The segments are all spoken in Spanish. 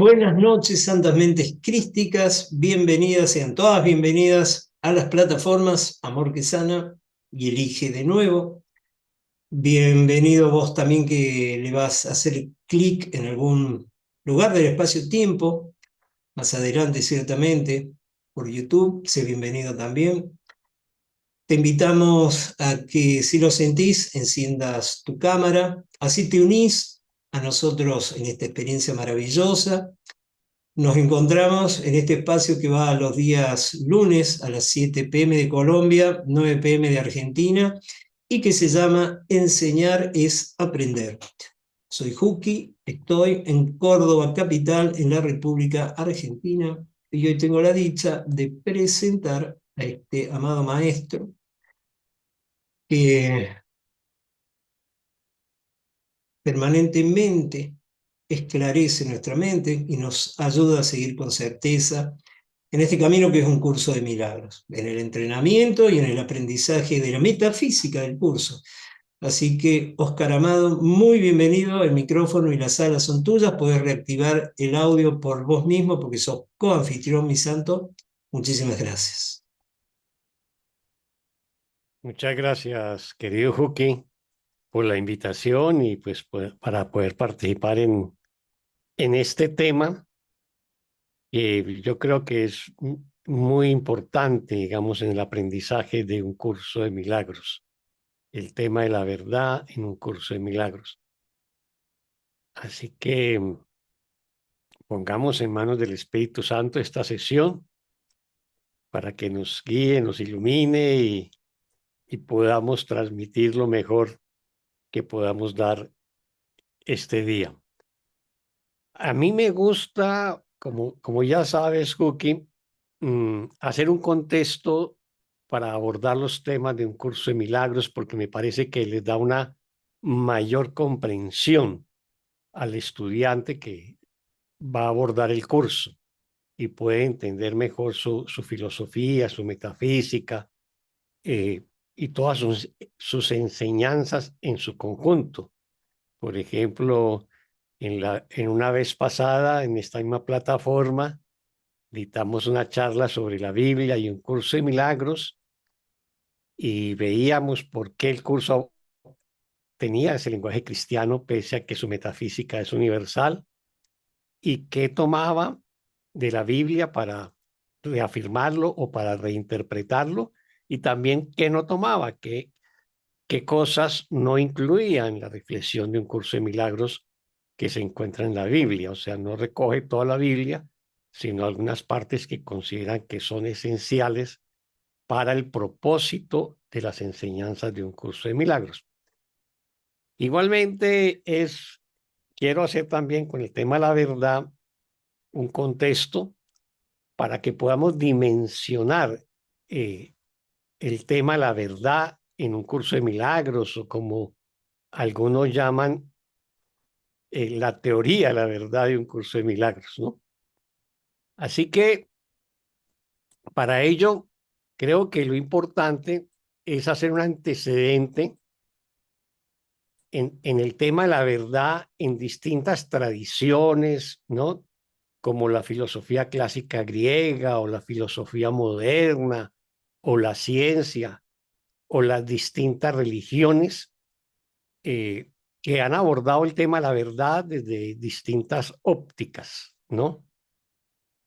Buenas noches, santas mentes crísticas. Bienvenidas, sean todas bienvenidas a las plataformas Amor que Sana y Elige de Nuevo. Bienvenido vos también que le vas a hacer clic en algún lugar del espacio-tiempo, más adelante ciertamente, por YouTube. Sé bienvenido también. Te invitamos a que, si lo sentís, enciendas tu cámara, así te unís a nosotros en esta experiencia maravillosa. Nos encontramos en este espacio que va los días lunes a las 7 p.m. de Colombia, 9 p.m. de Argentina, y que se llama Enseñar es Aprender. Soy Juki, estoy en Córdoba, capital, en la República Argentina, y hoy tengo la dicha de presentar a este amado maestro que permanentemente esclarece nuestra mente y nos ayuda a seguir con certeza en este camino que es un curso de milagros, en el entrenamiento y en el aprendizaje de la metafísica del curso. Así que, Oscar Amado, muy bienvenido, el micrófono y la sala son tuyas, podés reactivar el audio por vos mismo porque sos coanfitrión, mi santo. Muchísimas gracias. Muchas gracias, querido Juki, por la invitación y pues para poder participar en este tema que yo creo que es muy importante, digamos, en el aprendizaje de un curso de milagros, el tema de la verdad en un curso de milagros. Así que pongamos en manos del Espíritu Santo esta sesión para que nos guíe, nos ilumine y podamos transmitir lo mejor que podamos dar este día. A mí me gusta, como ya sabes, Cookie, hacer un contexto para abordar los temas de un curso de milagros porque me parece que les da una mayor comprensión al estudiante que va a abordar el curso y puede entender mejor su filosofía, su metafísica eh, y todas sus enseñanzas en su conjunto. Por ejemplo, en una vez pasada, en esta misma plataforma, dictamos una charla sobre la Biblia y un curso de milagros y veíamos por qué el curso tenía ese lenguaje cristiano, pese a que su metafísica es universal, y qué tomaba de la Biblia para reafirmarlo o para reinterpretarlo, y también qué no tomaba, qué cosas no incluía en la reflexión de un curso de milagros que se encuentra en la Biblia. O sea, no recoge toda la Biblia, sino algunas partes que consideran que son esenciales para el propósito de las enseñanzas de un curso de milagros. Igualmente, quiero hacer también con el tema de la verdad un contexto para que podamos dimensionar eh, el tema de la verdad en un curso de milagros o como algunos llaman la teoría de la verdad de un curso de milagros, ¿no? Así que para ello, creo que lo importante es hacer un antecedente en el tema de la verdad en distintas tradiciones, ¿no? Como la filosofía clásica griega o la filosofía moderna o la ciencia o las distintas religiones que han abordado el tema de la verdad desde distintas ópticas, ¿no?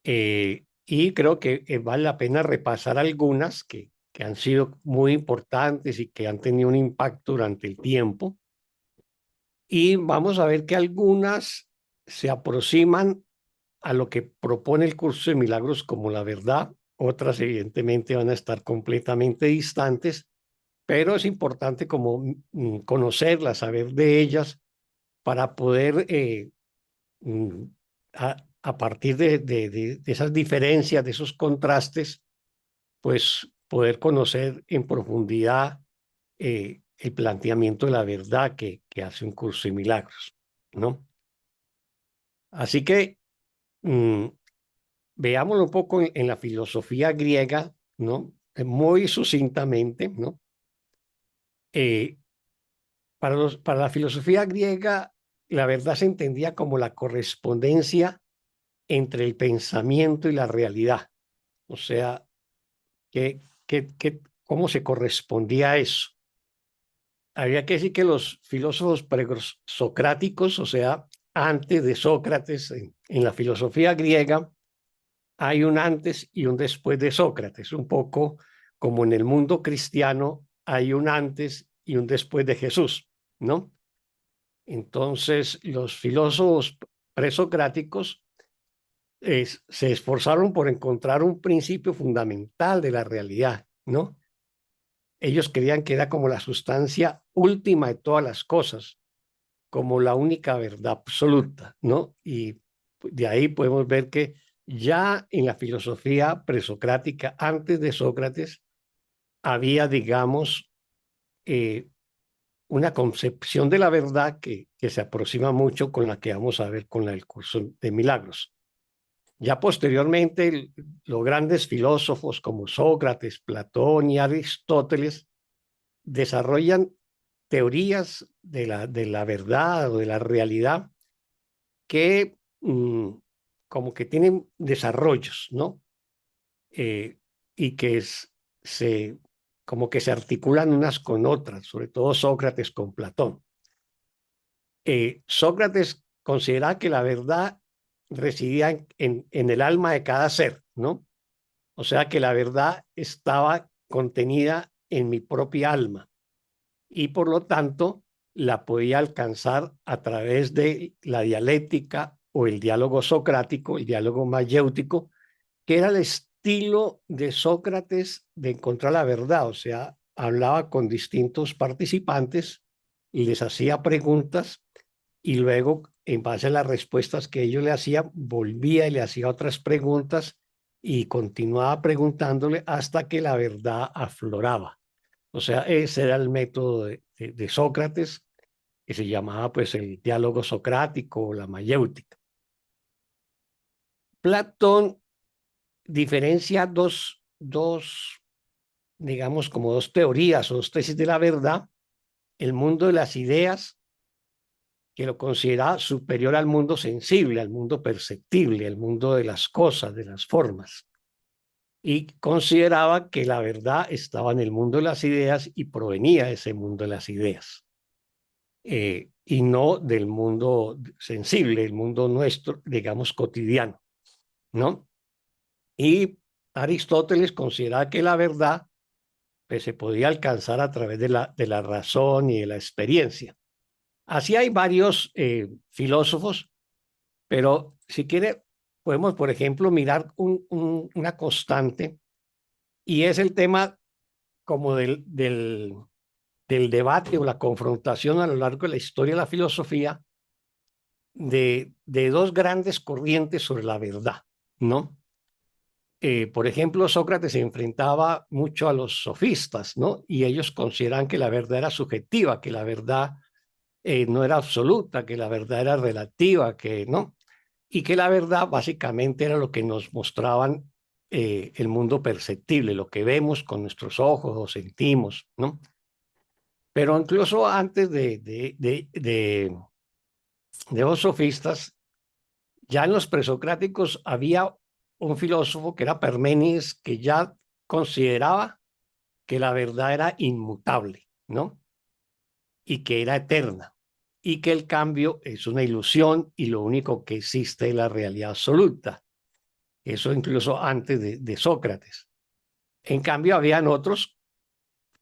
Y creo que vale la pena repasar algunas que han sido muy importantes y que han tenido un impacto durante el tiempo. Y vamos a ver que algunas se aproximan a lo que propone el curso de milagros como la verdad, otras evidentemente van a estar completamente distantes, pero es importante como conocerlas, saber de ellas para poder mm, a partir de esas diferencias, de esos contrastes, pues poder conocer en profundidad el planteamiento de la verdad que hace un curso de milagros, ¿no? Así que mm, veámoslo un poco en la filosofía griega, ¿no? Muy sucintamente, ¿no? Eh, para la filosofía griega, la verdad se entendía como la correspondencia entre el pensamiento y la realidad. O sea, ¿cómo se correspondía a eso? Había que decir que los filósofos presocráticos, o sea, antes de Sócrates, en la filosofía griega, hay un antes y un después de Sócrates, un poco como en el mundo cristiano hay un antes y un después de Jesús, ¿no? Entonces, los filósofos presocráticos se esforzaron por encontrar un principio fundamental de la realidad, ¿no? Ellos creían que era como la sustancia última de todas las cosas, como la única verdad absoluta, ¿no? Y de ahí podemos ver que ya en la filosofía presocrática, antes de Sócrates, había, digamos, eh, una concepción de la verdad que se aproxima mucho con la que vamos a ver con el curso de milagros. Ya posteriormente, los grandes filósofos como Sócrates, Platón y Aristóteles desarrollan teorías de la verdad o de la realidad que como que tienen desarrollos, ¿no? Y que se, como que se articulan unas con otras, sobre todo Sócrates con Platón. Sócrates consideraba que la verdad residía en el alma de cada ser, ¿no? O sea que la verdad estaba contenida en mi propia alma y por lo tanto la podía alcanzar a través de la dialéctica o el diálogo socrático, el diálogo mayéutico, que era el estilo de Sócrates de encontrar la verdad, o sea, hablaba con distintos participantes y les hacía preguntas y luego, en base a las respuestas que ellos le hacían, volvía y le hacía otras preguntas y continuaba preguntándole hasta que la verdad afloraba. O sea, ese era el método de Sócrates, que se llamaba pues el diálogo socrático o la mayéutica. Platón diferencia digamos, como dos teorías o dos tesis de la verdad, el mundo de las ideas, que lo considera superior al mundo sensible, al mundo perceptible, al mundo de las cosas, de las formas. Y consideraba que la verdad estaba en el mundo de las ideas y provenía de ese mundo de las ideas. Y no del mundo sensible, el mundo nuestro, digamos, cotidiano, ¿no? Y Aristóteles consideraba que la verdad pues, se podía alcanzar a través de la razón y de la experiencia. Así hay varios filósofos, pero si quiere, podemos, por ejemplo, mirar una constante y es el tema como del debate o la confrontación a lo largo de la historia de la filosofía de dos grandes corrientes sobre la verdad, ¿no? Por ejemplo, Sócrates se enfrentaba mucho a los sofistas, ¿no? Y ellos consideran que la verdad era subjetiva, que la verdad no era absoluta, que la verdad era relativa, que no, y que la verdad básicamente era lo que nos mostraban el mundo perceptible, lo que vemos con nuestros ojos o sentimos, ¿no? Pero incluso antes de los sofistas, ya en los presocráticos había un filósofo que era Parménides que ya consideraba que la verdad era inmutable, ¿no? Y que era eterna y que el cambio es una ilusión y lo único que existe es la realidad absoluta. Eso incluso antes de Sócrates. En cambio, habían otros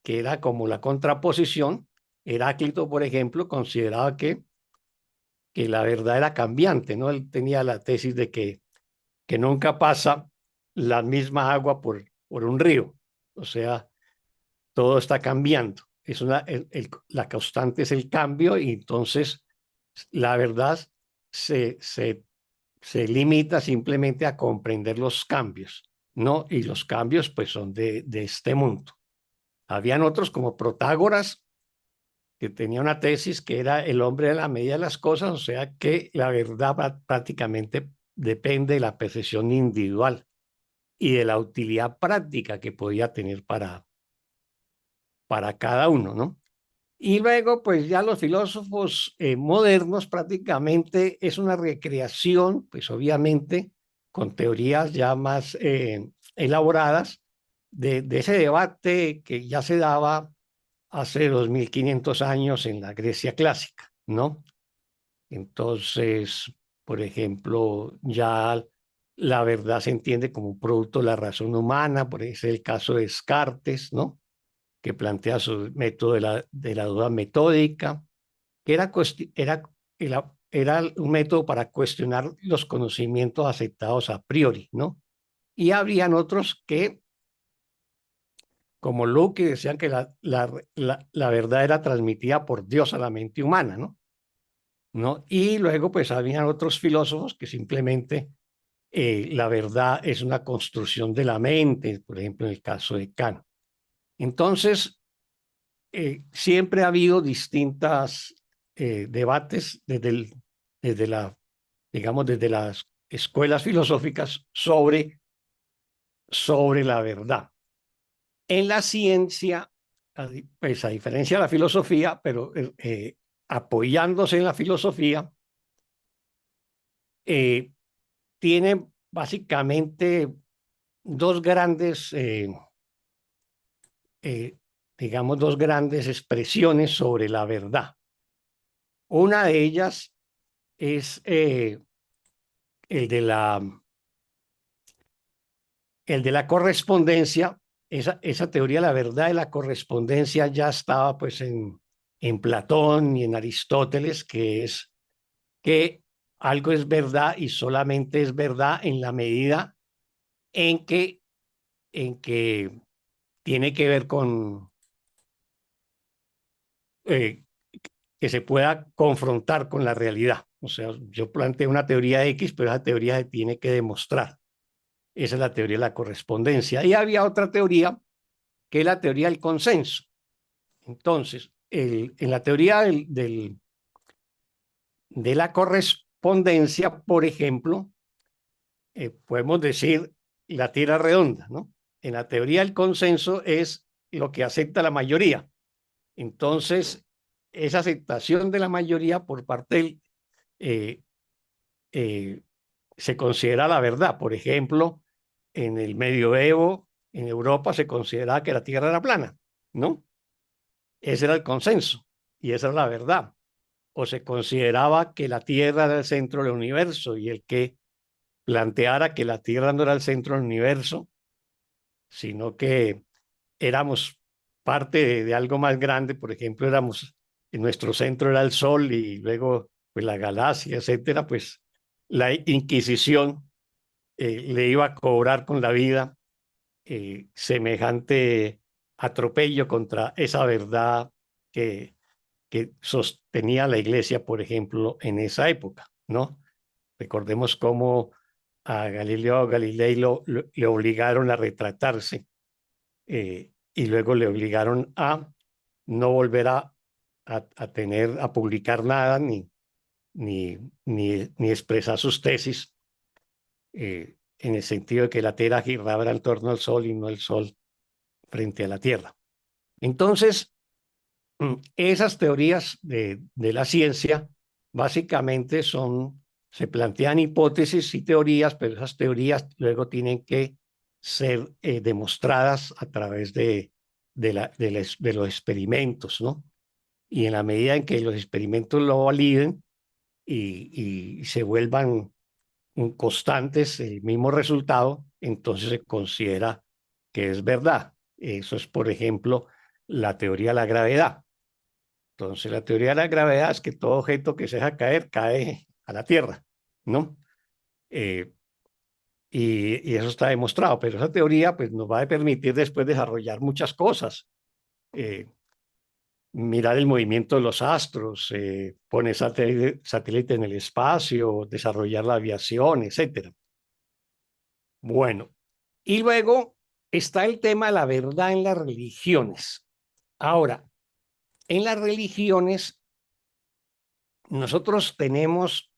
que era como la contraposición. Heráclito, por ejemplo, consideraba que la verdad era cambiante, ¿no? Él tenía la tesis de que nunca pasa la misma agua por un río. O sea, todo está cambiando. Es la constante es el cambio y entonces la verdad se, se, se limita simplemente a comprender los cambios, ¿no? Y los cambios pues son de este mundo. Habían otros como Protágoras, que tenía una tesis que era el hombre de la medida de las cosas, o sea que la verdad prácticamente depende de la percepción individual y de la utilidad práctica que podía tener para cada uno, ¿no? Y luego, pues ya los filósofos modernos prácticamente es una recreación, pues obviamente, con teorías ya más elaboradas de ese debate que ya se daba hace 2500 años en la Grecia clásica, ¿no? Entonces, por ejemplo, ya la verdad se entiende como un producto de la razón humana, por ejemplo, es el caso de Descartes, ¿no? Que plantea su método de la duda metódica, que era un método para cuestionar los conocimientos aceptados a priori, ¿no? Y habrían otros que, como Locke, decían que la verdad era transmitida por Dios a la mente humana, ¿no? ¿No? Y luego, pues, habían otros filósofos que simplemente la verdad es una construcción de la mente, por ejemplo, en el caso de Kant. Entonces, siempre ha habido distintas debates desde digamos, desde las escuelas filosóficas sobre la verdad. En la ciencia, pues a diferencia de la filosofía, pero apoyándose en la filosofía, eh, tiene básicamente dos grandes, eh, digamos, dos grandes expresiones sobre la verdad. Una de ellas es el de la, el de la correspondencia. Esa teoría de la verdad de la correspondencia ya estaba pues en Platón y en Aristóteles, que es que algo es verdad y solamente es verdad en la medida en que tiene que ver con eh, que se pueda confrontar con la realidad. O sea, yo planteo una teoría X, pero esa teoría se tiene que demostrar. Esa es la teoría de la correspondencia. Y había otra teoría, que es la teoría del consenso. Entonces, en la teoría de la correspondencia, por ejemplo, podemos decir la tierra redonda, ¿no? En la teoría del consenso es lo que acepta la mayoría. Entonces, esa aceptación de la mayoría por parte del, eh, eh, se considera la verdad. Por ejemplo, en el medioevo, en Europa, se consideraba que la Tierra era plana, ¿no? Ese era el consenso y esa era la verdad. O se consideraba que la Tierra era el centro del universo y el que planteara que la Tierra no era el centro del universo, sino que éramos parte de algo más grande. Por ejemplo, en nuestro centro era el Sol y luego pues, la galaxia, etcétera, pues la Inquisición le iba a cobrar con la vida semejante atropello contra esa verdad que sostenía la iglesia, por ejemplo, en esa época, ¿no? Recordemos cómo a Galileo Galilei le obligaron a retratarse y luego le obligaron a no volver a publicar nada ni expresar sus tesis en el sentido de que la Tierra giraba en torno al Sol y no el Sol frente a la Tierra. Entonces, esas teorías de la ciencia básicamente se plantean hipótesis y teorías, pero esas teorías luego tienen que ser demostradas a través de los experimentos, ¿no? Y en la medida en que los experimentos lo validen y se vuelvan constantes el mismo resultado, entonces se considera que es verdad. Eso es, por ejemplo, la teoría de la gravedad. Entonces, la teoría de la gravedad es que todo objeto que se deja caer, cae a la Tierra, ¿no? Eh, y eso está demostrado, pero esa teoría pues, nos va a permitir después desarrollar muchas cosas. Eh, Mirar el movimiento de los astros, poner satélite en el espacio, desarrollar la aviación, etcétera. Bueno, y luego está el tema de la verdad en las religiones. Ahora, en las religiones, nosotros tenemos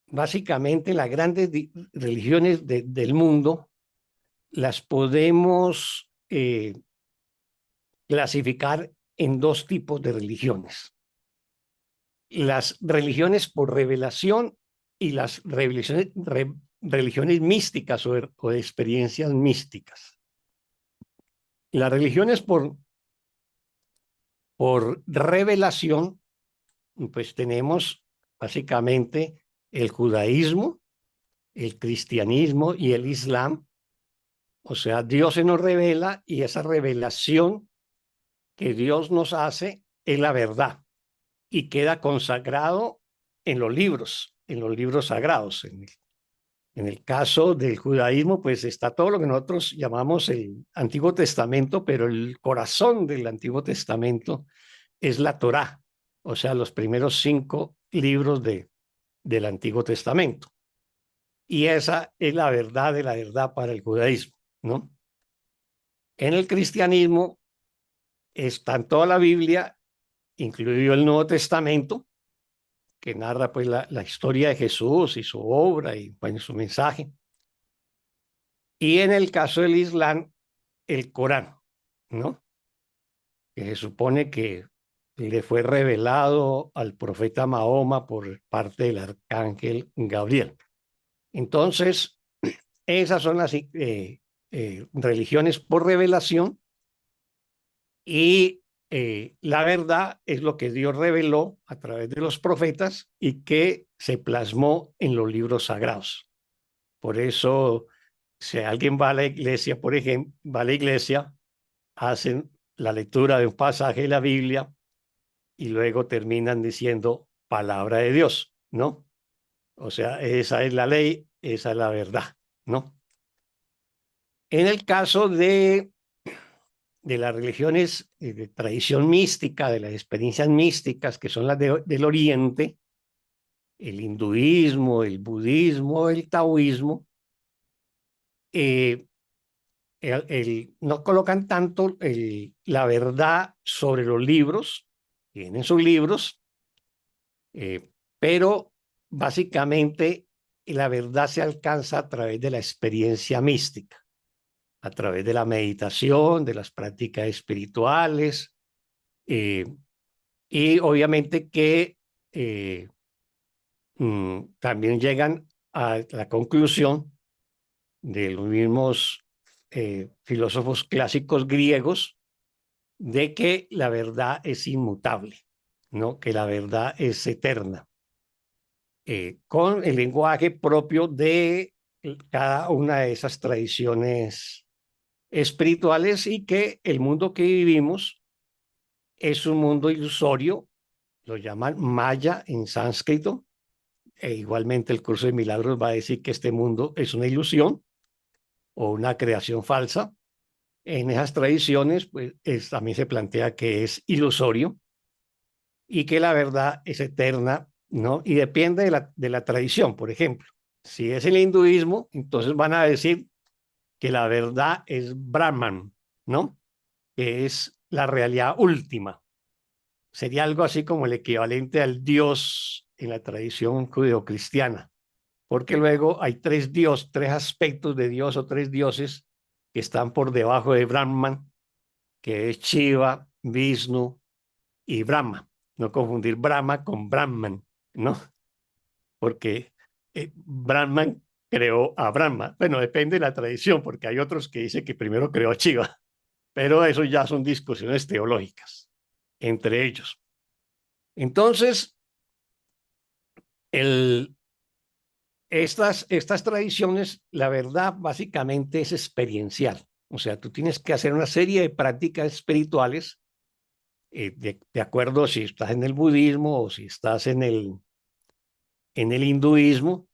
básicamente las grandes religiones del mundo, las podemos clasificar en dos tipos de religiones. Las religiones por revelación y las religiones místicas o de experiencias místicas. Las religiones por revelación, pues tenemos básicamente el judaísmo, el cristianismo y el islam. O sea, Dios se nos revela y esa revelación que Dios nos hace es la verdad y queda consagrado en los libros sagrados. En el caso del judaísmo, pues está todo lo que nosotros llamamos el Antiguo Testamento, pero el corazón del Antiguo Testamento es la Torá, o sea, los primeros 5 libros del Antiguo Testamento. Y esa es la verdad de la verdad para el judaísmo, ¿no? En el cristianismo está toda la Biblia, incluido el Nuevo Testamento, que narra pues la historia de Jesús y su obra y bueno, su mensaje. Y en el caso del Islam, el Corán, ¿no? Que se supone que le fue revelado al profeta Mahoma por parte del arcángel Gabriel. Entonces, esas son las religiones por revelación y la verdad es lo que Dios reveló a través de los profetas y que se plasmó en los libros sagrados. Por eso, si alguien va a la iglesia, por ejemplo, va a la iglesia, hacen la lectura de un pasaje de la Biblia y luego terminan diciendo palabra de Dios, ¿no? O sea, esa es la ley, esa es la verdad, ¿no? En el caso de las religiones de tradición mística, de las experiencias místicas, que son las del Oriente, el hinduismo, el budismo, el taoísmo, eh, no colocan tanto la verdad sobre los libros, tienen sus libros, pero básicamente la verdad se alcanza a través de la experiencia mística, a través de la meditación, de las prácticas espirituales, y obviamente que también llegan a la conclusión de los mismos filósofos clásicos griegos de que la verdad es inmutable, ¿no? Que la verdad es eterna, con el lenguaje propio de cada una de esas tradiciones espirituales y que el mundo que vivimos es un mundo ilusorio, lo llaman maya en sánscrito, e igualmente el curso de milagros va a decir que este mundo es una ilusión o una creación falsa. En esas tradiciones, pues también se plantea que es ilusorio y que la verdad es eterna, ¿no? Y depende de la tradición, por ejemplo. Si es el hinduismo, entonces van a decir que la verdad es Brahman, ¿no? Que es la realidad última. Sería algo así como el equivalente al Dios en la tradición judeocristiana, porque luego hay tres aspectos de Dios o tres dioses que están por debajo de Brahman, que es Shiva, Vishnu y Brahma. No confundir Brahma con Brahman, ¿no? Porque Brahman creó a Brahma. Bueno, depende de la tradición, porque hay otros que dicen que primero creó a Shiva, pero eso ya son discusiones teológicas entre ellos. Entonces, estas tradiciones, la verdad, básicamente es experiencial. O sea, tú tienes que hacer una serie de prácticas espirituales de acuerdo si estás en el budismo o si estás en el hinduismo,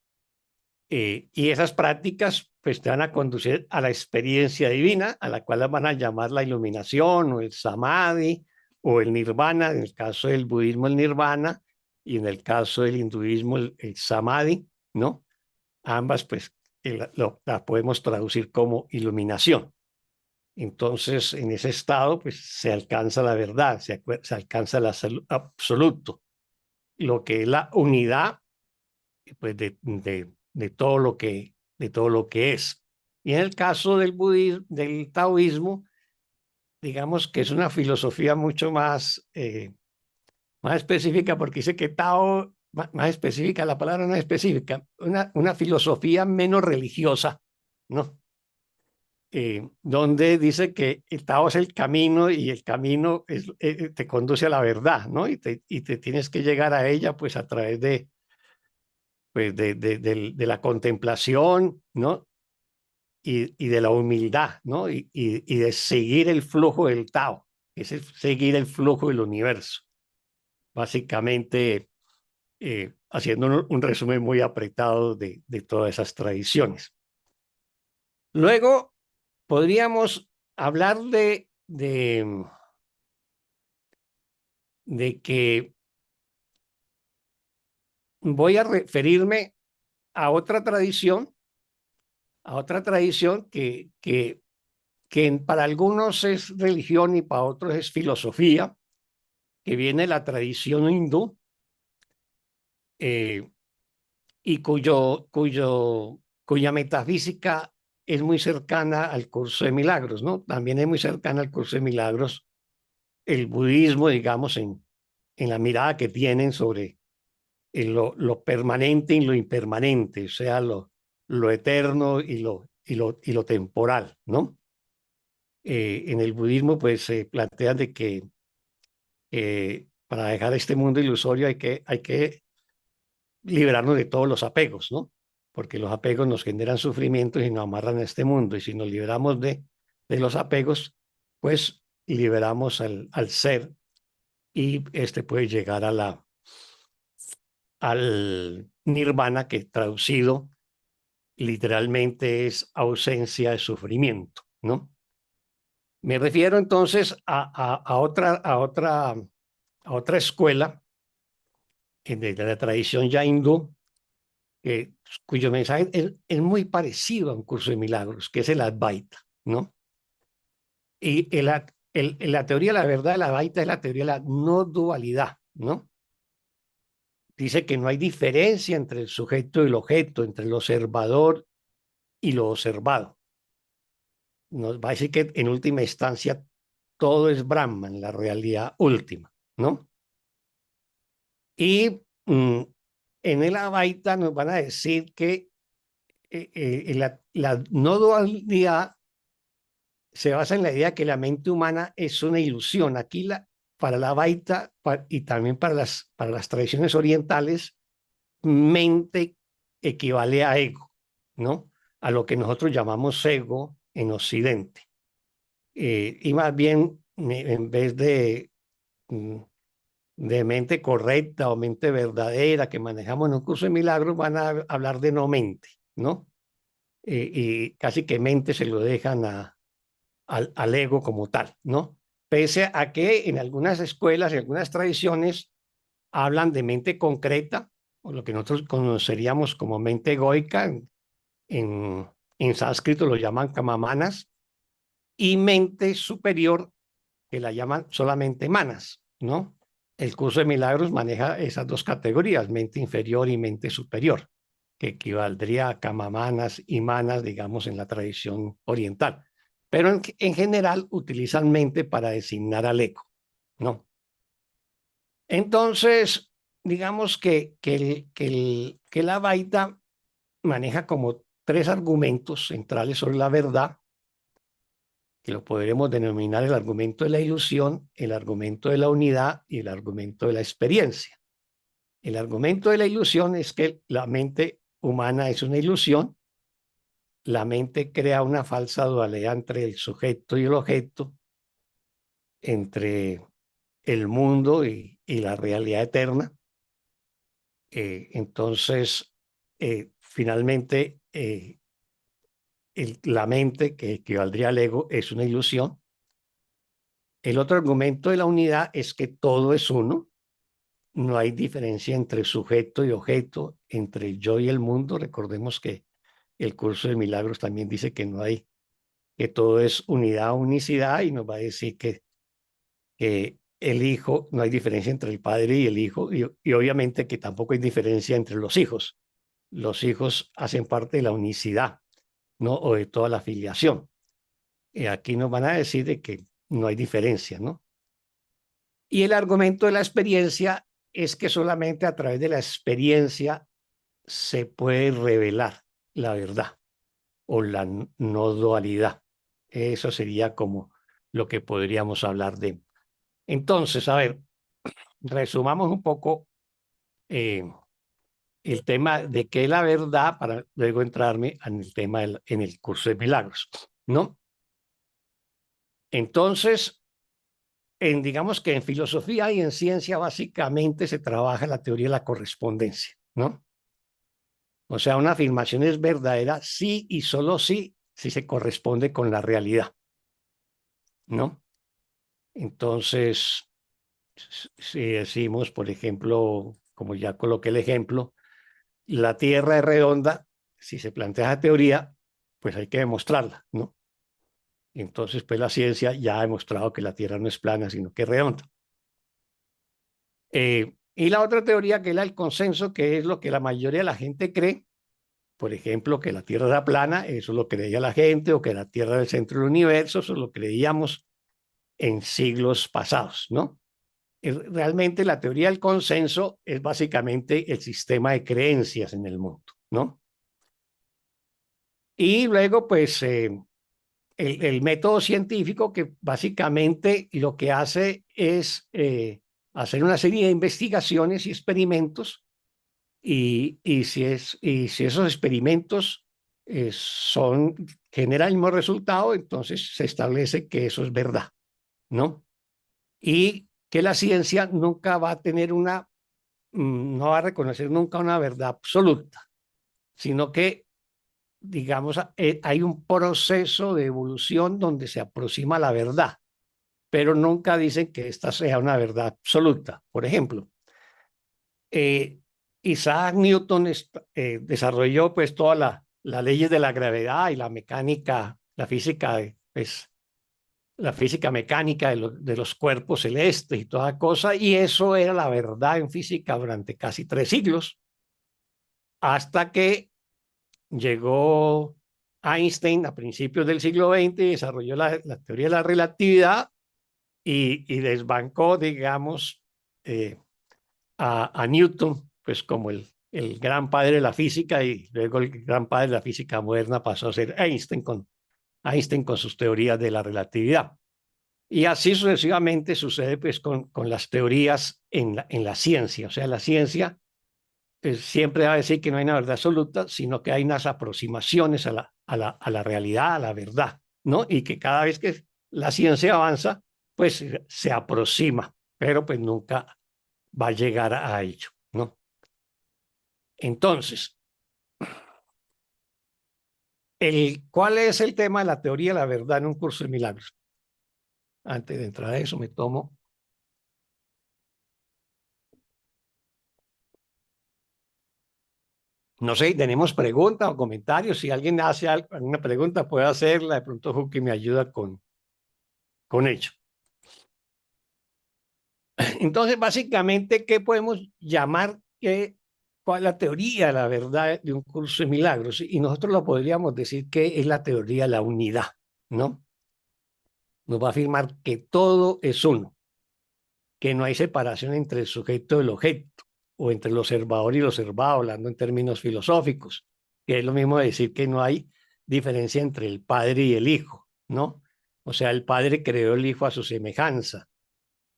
y esas prácticas pues te van a conducir a la experiencia divina, a la cual van a llamar la iluminación o el samadhi o el nirvana, en el caso del budismo el nirvana y en el caso del hinduismo el samadhi, ¿no? Ambas pues la podemos traducir como iluminación. Entonces, en ese estado, pues se alcanza la verdad, se alcanza el absoluto, lo que es la unidad pues, de todo lo que es. Y en el caso del budismo, del taoísmo, digamos que es una filosofía mucho más, más específica porque dice que Tao más específica, la palabra no es específica, una filosofía menos religiosa, ¿no? Donde dice que el Tao es el camino y el camino te conduce a la verdad, ¿no? Y te tienes que llegar a ella pues a través pues, de la contemplación, ¿no? Y de la humildad, ¿no? Y de seguir el flujo del Tao, es seguir el flujo del universo. Básicamente, haciendo un resumen muy apretado de todas esas tradiciones. Luego, podríamos hablar de que voy a referirme a otra tradición que para algunos es religión y para otros es filosofía, que viene de la tradición hindú, eh, y cuya metafísica es muy cercana al curso de milagros, ¿no? También es muy cercana al curso de milagros el budismo, digamos, en la mirada que tienen sobre lo permanente y lo impermanente, o sea, lo eterno y lo temporal, ¿no? En el budismo, pues se plantea de que para dejar este mundo ilusorio hay que liberarnos de todos los apegos, ¿no? Porque los apegos nos generan sufrimientos y nos amarran a este mundo. Y si nos liberamos de los apegos, pues liberamos al ser y este puede llegar al nirvana, que traducido literalmente es ausencia de sufrimiento, ¿no? Me refiero entonces a otra escuela de la tradición ya hindú, cuyo mensaje es muy parecido a un curso de milagros, que es el Advaita, ¿no? Y la teoría de la verdad de la Advaita es la teoría de la no dualidad, ¿no? Dice que no hay diferencia entre el sujeto y el objeto, entre el observador y lo observado. Nos va a decir que en última instancia todo es Brahman, la realidad última, ¿no? Y en el Advaita nos van a decir que la no dualidad se basa en la idea que la mente humana es una ilusión. Aquí para la Advaita y también para las tradiciones orientales, mente equivale a ego, ¿no? A lo que nosotros llamamos ego en Occidente. Y más bien, en vez mm, de mente correcta o mente verdadera que manejamos en un curso de milagros, van a hablar de no mente, ¿no? Y casi que mente se lo dejan al ego como tal, ¿no? Pese a que en algunas escuelas y algunas tradiciones hablan de mente concreta, o lo que nosotros conoceríamos como mente egoica, en, en sánscrito lo llaman kamamanas, y mente superior, que la llaman solamente manas, ¿no? El curso de milagros maneja esas dos categorías, mente inferior y mente superior, que equivaldría a kamamanas y manas, digamos, en la tradición oriental. Pero en general utilizan mente para designar al ego, ¿no? Entonces, digamos que la Vaita maneja como tres argumentos centrales sobre la verdad, que lo podremos denominar el argumento de la ilusión, el argumento de la unidad y el argumento de la experiencia. El argumento de la ilusión es que la mente humana es una ilusión, la mente crea una falsa dualidad entre el sujeto y el objeto, entre el mundo y la realidad eterna. Entonces, finalmente, la mente, que equivaldría al ego, es una ilusión. El otro argumento de la unidad es que todo es uno, no hay diferencia entre sujeto y objeto, entre el yo y el mundo. Recordemos que el curso de milagros también dice que no hay, que todo es unidad, unicidad, y nos va a decir que el hijo, no hay diferencia entre el padre y el hijo, y obviamente que tampoco hay diferencia entre los hijos. Los hijos hacen parte de la unicidad, ¿no? O de toda la filiación. Y aquí nos van a decir de que no hay diferencia, ¿no? Y el argumento de la experiencia es que solamente a través de la experiencia se puede revelar la verdad o la no dualidad. Eso sería como lo que podríamos hablar de. Entonces, a ver, resumamos un poco eh, el tema de qué es la verdad para luego entrarme en el tema en el curso de milagros, ¿no? Entonces, digamos que en filosofía y en ciencia básicamente se trabaja la teoría de la correspondencia, ¿no? O sea, una afirmación es verdadera sí y solo sí si se corresponde con la realidad, ¿no? Entonces, si decimos, por ejemplo, como ya coloqué el ejemplo, la Tierra es redonda, si se plantea esa teoría, pues hay que demostrarla, ¿no? Entonces, pues la ciencia ya ha demostrado que la Tierra no es plana, sino que es redonda. Y la otra teoría, que es la del consenso, que es lo que la mayoría de la gente cree, por ejemplo, que la Tierra era plana, eso lo creía la gente, o que la Tierra era el centro del universo, eso lo creíamos en siglos pasados, ¿no? Realmente la teoría del consenso es básicamente el sistema de creencias en el mundo, ¿no? Y luego, pues, el método científico que básicamente lo que hace es hacer una serie de investigaciones y experimentos y si esos experimentos generan el mismo resultado, entonces se establece que eso es verdad, ¿no? Y que la ciencia nunca va a tener no va a reconocer nunca una verdad absoluta, sino que, digamos, hay un proceso de evolución donde se aproxima a la verdad, pero nunca dicen que esta sea una verdad absoluta. Por ejemplo, eh, Isaac Newton desarrolló pues todas las leyes de la gravedad y la mecánica, la física, pues, la física mecánica de los cuerpos celestes y toda cosa, y eso era la verdad en física durante casi 3 siglos, hasta que llegó Einstein a principios del siglo XX y desarrolló la teoría de la relatividad y desbancó, digamos, eh, a Newton, pues como el gran padre de la física, y luego el gran padre de la física moderna pasó a ser Einstein con sus teorías de la relatividad. Y así sucesivamente sucede pues con las teorías en la ciencia. O sea, la ciencia siempre va a decir que no hay una verdad absoluta, sino que hay unas aproximaciones a la realidad, a la verdad, ¿no? Y que cada vez que la ciencia avanza, pues se aproxima, pero pues nunca va a llegar a ello, ¿no? Entonces, ¿cuál es el tema de la teoría de la verdad en un curso de milagros? Antes de entrar a eso, me tomo. No sé, tenemos preguntas o comentarios. Si alguien hace alguna pregunta, puede hacerla. De pronto, Juki me ayuda con ello. Entonces, básicamente, ¿qué podemos llamar? ¿Cuál es la teoría de la verdad de un curso de milagros? Y nosotros lo podríamos decir que es la teoría de la unidad, ¿no? Nos va a afirmar que todo es uno, que no hay separación entre el sujeto y el objeto, o entre el observador y el observado, hablando en términos filosóficos, que es lo mismo de decir que no hay diferencia entre el Padre y el Hijo, ¿no? O sea, el Padre creó el Hijo a su semejanza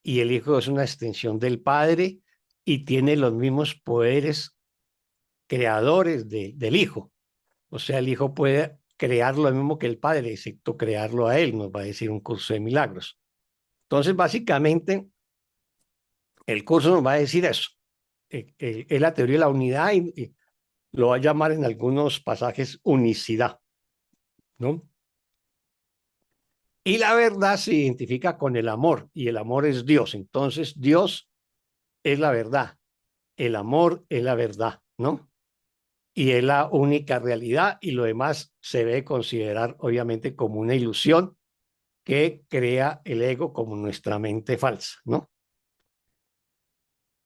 y el Hijo es una extensión del Padre y tiene los mismos poderes creadores del Hijo. O sea, el Hijo puede crear lo mismo que el Padre, excepto crearlo a Él, nos va a decir un curso de milagros. Entonces, básicamente, el curso nos va a decir eso. Es la teoría de la unidad y lo va a llamar en algunos pasajes unicidad, ¿no? Y la verdad se identifica con el amor y el amor es Dios. Entonces, Dios es la verdad, el amor es la verdad, ¿no? Y es la única realidad y lo demás se debe considerar obviamente como una ilusión que crea el ego como nuestra mente falsa, ¿no?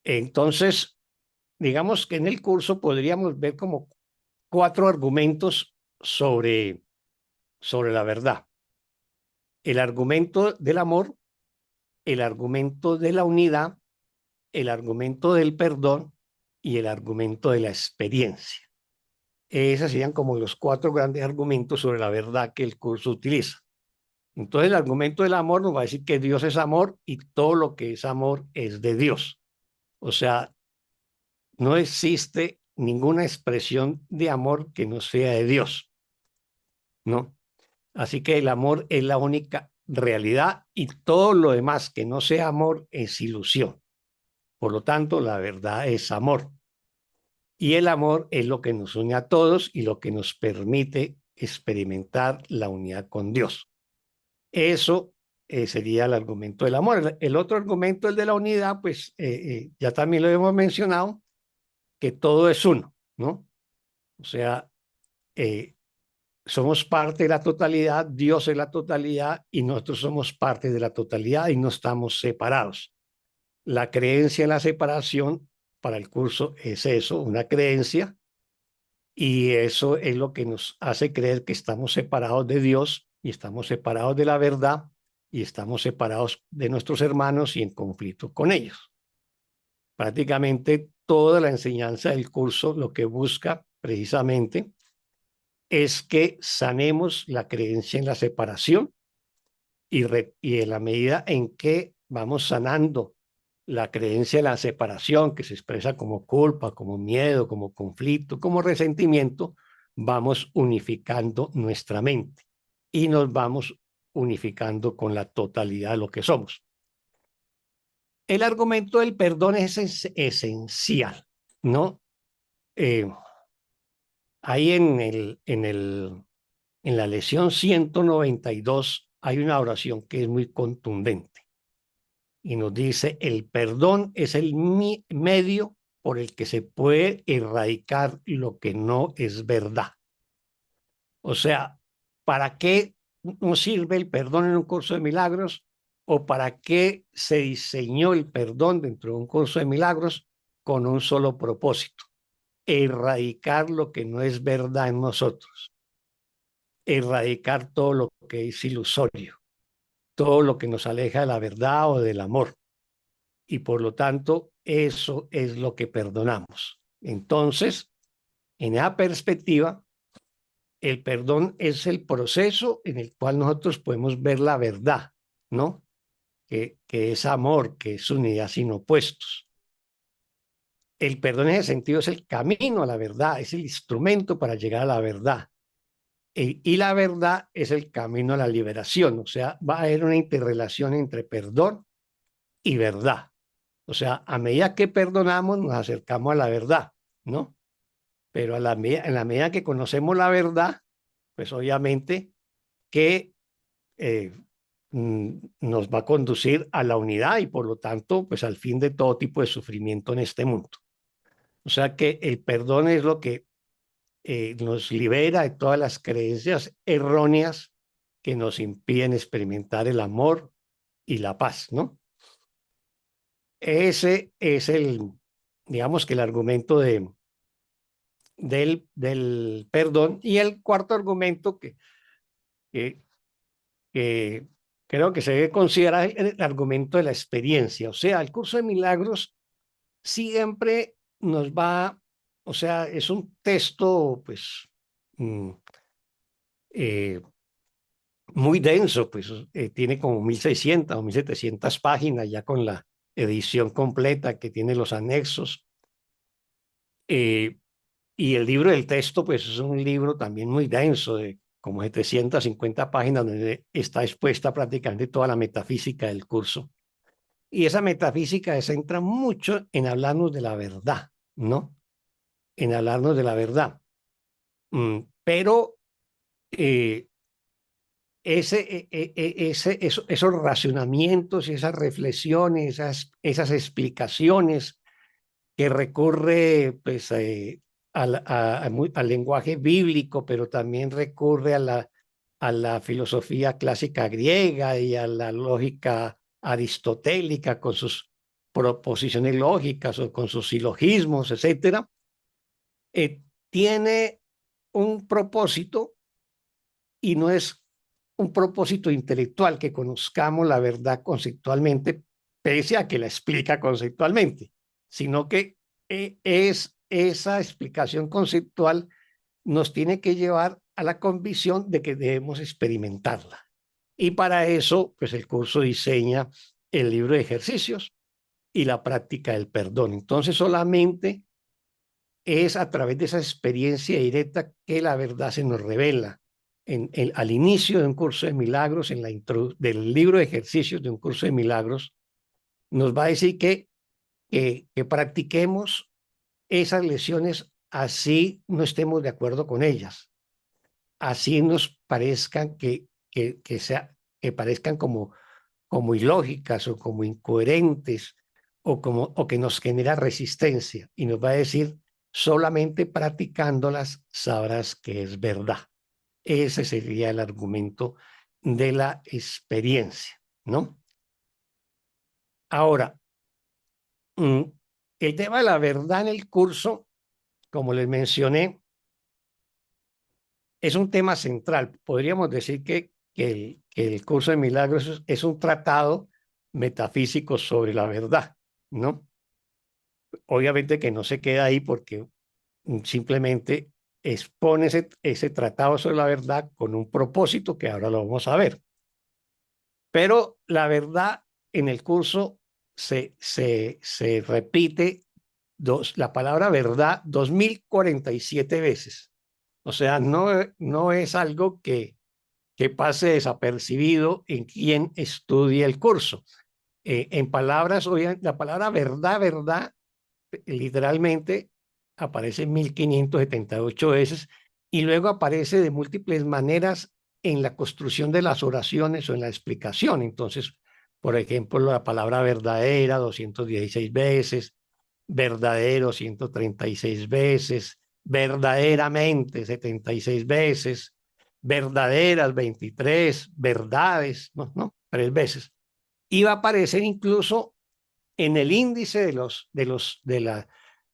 Entonces, digamos que en el curso podríamos ver como 4 argumentos sobre la verdad. El argumento del amor, el argumento de la unidad, el argumento del perdón y el argumento de la experiencia. Esos serían como los 4 grandes argumentos sobre la verdad que el curso utiliza. Entonces el argumento del amor nos va a decir que Dios es amor y todo lo que es amor es de Dios. O sea, no existe ninguna expresión de amor que no sea de Dios, ¿no? Así que el amor es la única realidad y todo lo demás que no sea amor es ilusión. Por lo tanto, la verdad es amor. Y el amor es lo que nos une a todos y lo que nos permite experimentar la unidad con Dios. Eso sería el argumento del amor. El otro argumento, el de la unidad, pues ya también lo hemos mencionado, que todo es uno, ¿no? O sea, eh, somos parte de la totalidad, Dios es la totalidad y nosotros somos parte de la totalidad y no estamos separados. La creencia en la separación para el curso es eso, una creencia, y eso es lo que nos hace creer que estamos separados de Dios y estamos separados de la verdad y estamos separados de nuestros hermanos y en conflicto con ellos. Prácticamente toda la enseñanza del curso lo que busca precisamente es que sanemos la creencia en la separación y en la medida en que vamos sanando la creencia en la separación, que se expresa como culpa, como miedo, como conflicto, como resentimiento, vamos unificando nuestra mente y nos vamos unificando con la totalidad de lo que somos. El argumento del perdón es esencial, ¿no? Ahí en la lección 192 hay una oración que es muy contundente y nos dice, el perdón es el medio por el que se puede erradicar lo que no es verdad. O sea, ¿para qué nos sirve el perdón en un curso de milagros? ¿O para qué se diseñó el perdón dentro de un curso de milagros? Con un solo propósito, erradicar lo que no es verdad en nosotros, erradicar todo lo que es ilusorio, todo lo que nos aleja de la verdad o del amor. Y por lo tanto, eso es lo que perdonamos. Entonces, en esa perspectiva, el perdón es el proceso en el cual nosotros podemos ver la verdad, ¿no? Que es amor, que es unidad sin opuestos. El perdón en ese sentido es el camino a la verdad, es el instrumento para llegar a la verdad. Y la verdad es el camino a la liberación, o sea, va a haber una interrelación entre perdón y verdad. O sea, a medida que perdonamos, nos acercamos a la verdad, ¿no? Pero en la medida que conocemos la verdad, pues obviamente que nos va a conducir a la unidad y por lo tanto, pues al fin de todo tipo de sufrimiento en este mundo. O sea que el perdón es lo que nos libera de todas las creencias erróneas que nos impiden experimentar el amor y la paz, ¿no? Ese es digamos que el argumento del perdón. Y el cuarto argumento que, que creo que se debe considerar el argumento de la experiencia. O sea, el curso de milagros siempre nos va, o sea, es un texto, pues, mm, eh, muy denso, pues tiene como 1600 o 1700 páginas ya con la edición completa que tiene los anexos. Eh, y el libro del texto, pues es un libro también muy denso, de como 750 páginas, donde está expuesta prácticamente toda la metafísica del curso. Y esa metafísica se centra mucho en hablarnos de la verdad, ¿no? En hablarnos de la verdad. Pero eh, esos racionamientos y esas reflexiones, esas explicaciones que recurre pues, al lenguaje bíblico, pero también recurre a la filosofía clásica griega y a la lógica aristotélica con sus proposiciones lógicas o con sus silogismos, etcétera, tiene un propósito y no es un propósito intelectual que conozcamos la verdad conceptualmente, pese a que la explica conceptualmente, sino que es esa explicación conceptual nos tiene que llevar a la convicción de que debemos experimentarla. Y para eso, pues el curso diseña el libro de ejercicios y la práctica del perdón. Entonces, solamente es a través de esa experiencia directa que la verdad se nos revela. Al inicio de un curso de milagros, en la intro del libro de ejercicios de un curso de milagros, nos va a decir que practiquemos esas lecciones así no estemos de acuerdo con ellas, así nos parezcan que parezcan como ilógicas o como incoherentes o que nos genera resistencia, y nos va a decir, solamente practicándolas sabrás que es verdad. Ese sería el argumento de la experiencia, ¿no? Ahora, el tema de la verdad en el curso, como les mencioné, es un tema central. Podríamos decir que el curso de milagros es un tratado metafísico sobre la verdad, ¿no? Obviamente que no se queda ahí porque simplemente expone ese tratado sobre la verdad con un propósito que ahora lo vamos a ver. Pero la verdad en el curso se repite la palabra verdad 2047 veces. O sea, no es algo que pase desapercibido en quien estudia el curso. En palabras, la palabra verdad, verdad, literalmente aparece 1578 veces y luego aparece de múltiples maneras en la construcción de las oraciones o en la explicación. Entonces, por ejemplo, la palabra verdadera 216 veces, verdadero 136 veces, verdaderamente 76 veces, verdaderas 23, verdades, no, 3 veces. Y va a aparecer incluso en el índice del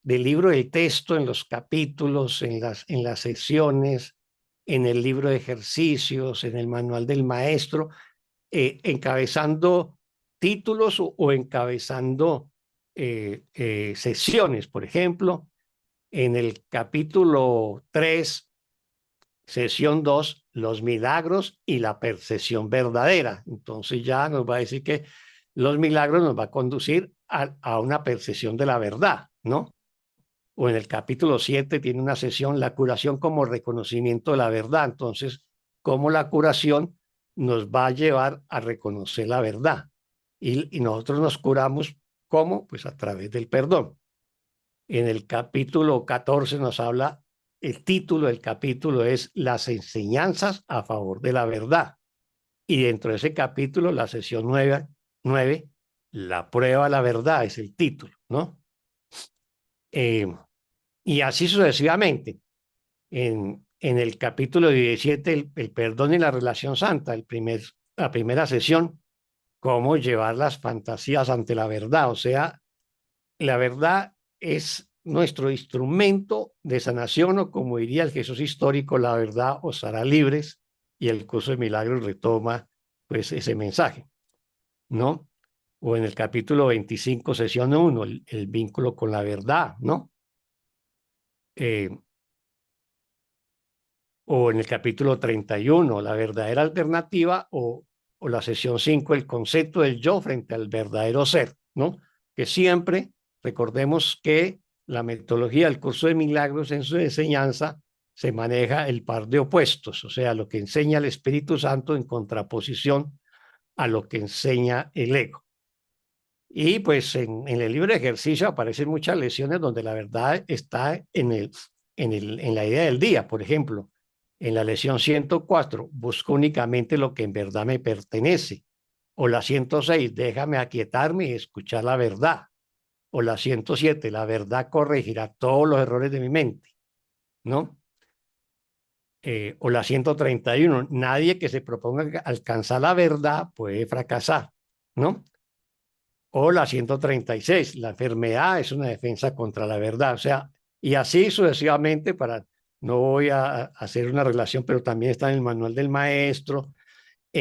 libro del texto, en los capítulos, en las secciones, en el libro de ejercicios, en el manual del maestro, encabezando títulos o encabezando sesiones. Por ejemplo, en el capítulo 3, sesión 2, los milagros y la percepción verdadera. Entonces ya nos va a decir que los milagros nos va a conducir a una percepción de la verdad, ¿no? O en el capítulo 7 tiene una sesión, la curación como reconocimiento de la verdad. Entonces, cómo la curación nos va a llevar a reconocer la verdad. Y nosotros nos curamos, ¿cómo? Pues a través del perdón. En el capítulo 14 nos habla, el título del capítulo es Las enseñanzas a favor de la verdad. Y dentro de ese capítulo, la sesión 9 la prueba de la verdad es el título, ¿no? Y así sucesivamente. En el capítulo 17, el perdón y la relación santa, la primera sesión, cómo llevar las fantasías ante la verdad. O sea, la verdad es nuestro instrumento de sanación, o como diría el Jesús histórico, la verdad os hará libres, y el curso de milagros retoma pues ese mensaje, ¿no? O en el capítulo 25, sesión 1, el vínculo con la verdad, ¿no? Eh, o en el capítulo 31, la verdadera alternativa, o la sesión 5, el concepto del yo frente al verdadero ser, ¿no? Que siempre recordemos que la metodología del curso de milagros en su enseñanza se maneja el par de opuestos, o sea, lo que enseña el Espíritu Santo en contraposición a lo que enseña el ego. Y pues en el libro de ejercicio aparecen muchas lecciones donde la verdad está en la idea del día. Por ejemplo, en la lección 104, busco únicamente lo que en verdad me pertenece. O la 106, déjame aquietarme y escuchar la verdad. O la 107, la verdad corregirá todos los errores de mi mente, ¿no? O la 131, nadie que se proponga alcanzar la verdad puede fracasar, ¿no? O la 136, la enfermedad es una defensa contra la verdad. O sea, y así sucesivamente, no voy a hacer una relación, pero también está en el manual del maestro,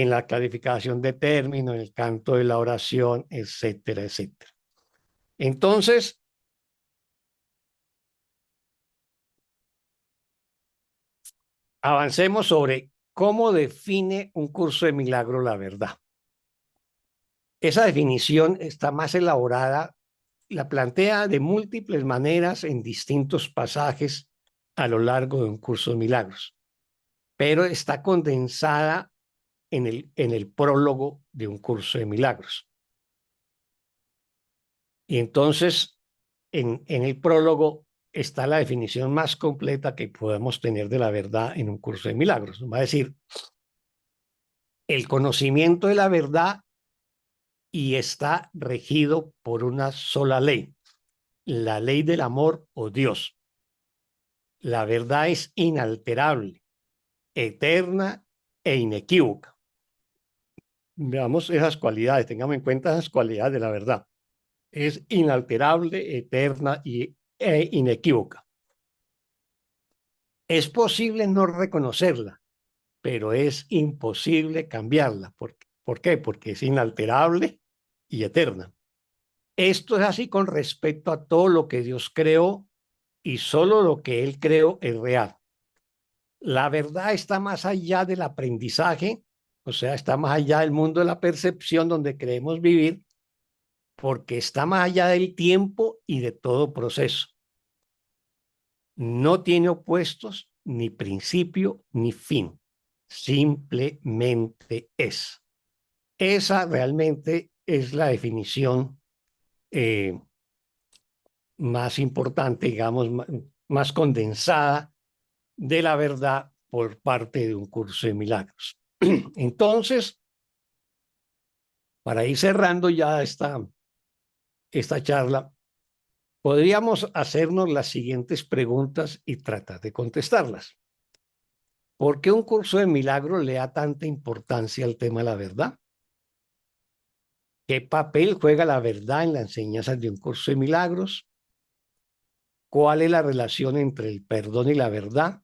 en la clarificación de términos, en el canto de la oración, etcétera, etcétera. Entonces, avancemos sobre cómo define un curso de milagro la verdad. Esa definición está más elaborada, la plantea de múltiples maneras en distintos pasajes a lo largo de un curso de milagros, pero está condensada en el prólogo de un curso de milagros. Y entonces, en el prólogo está la definición más completa que podemos tener de la verdad en un curso de milagros. Va a decir, el conocimiento de la verdad y está regido por una sola ley, la ley del amor o Dios. La verdad es inalterable, eterna e inequívoca. Veamos esas cualidades, tengamos en cuenta esas cualidades de la verdad. Es inalterable, eterna e inequívoca. Es posible no reconocerla, pero es imposible cambiarla. ¿Por qué? Porque es inalterable y eterna. Esto es así con respecto a todo lo que Dios creó y solo lo que Él creó es real. La verdad está más allá del aprendizaje, o sea, está más allá del mundo de la percepción donde creemos vivir, porque está más allá del tiempo y de todo proceso. No tiene opuestos, ni principio, ni fin. Simplemente es. Esa realmente es la definición más importante, digamos, más condensada de la verdad por parte de un curso de milagros. Entonces, para ir cerrando ya esta charla, podríamos hacernos las siguientes preguntas y tratar de contestarlas. ¿Por qué un curso de milagros le da tanta importancia al tema de la verdad? ¿Qué papel juega la verdad en la enseñanza de un curso de milagros? ¿Cuál es la relación entre el perdón y la verdad?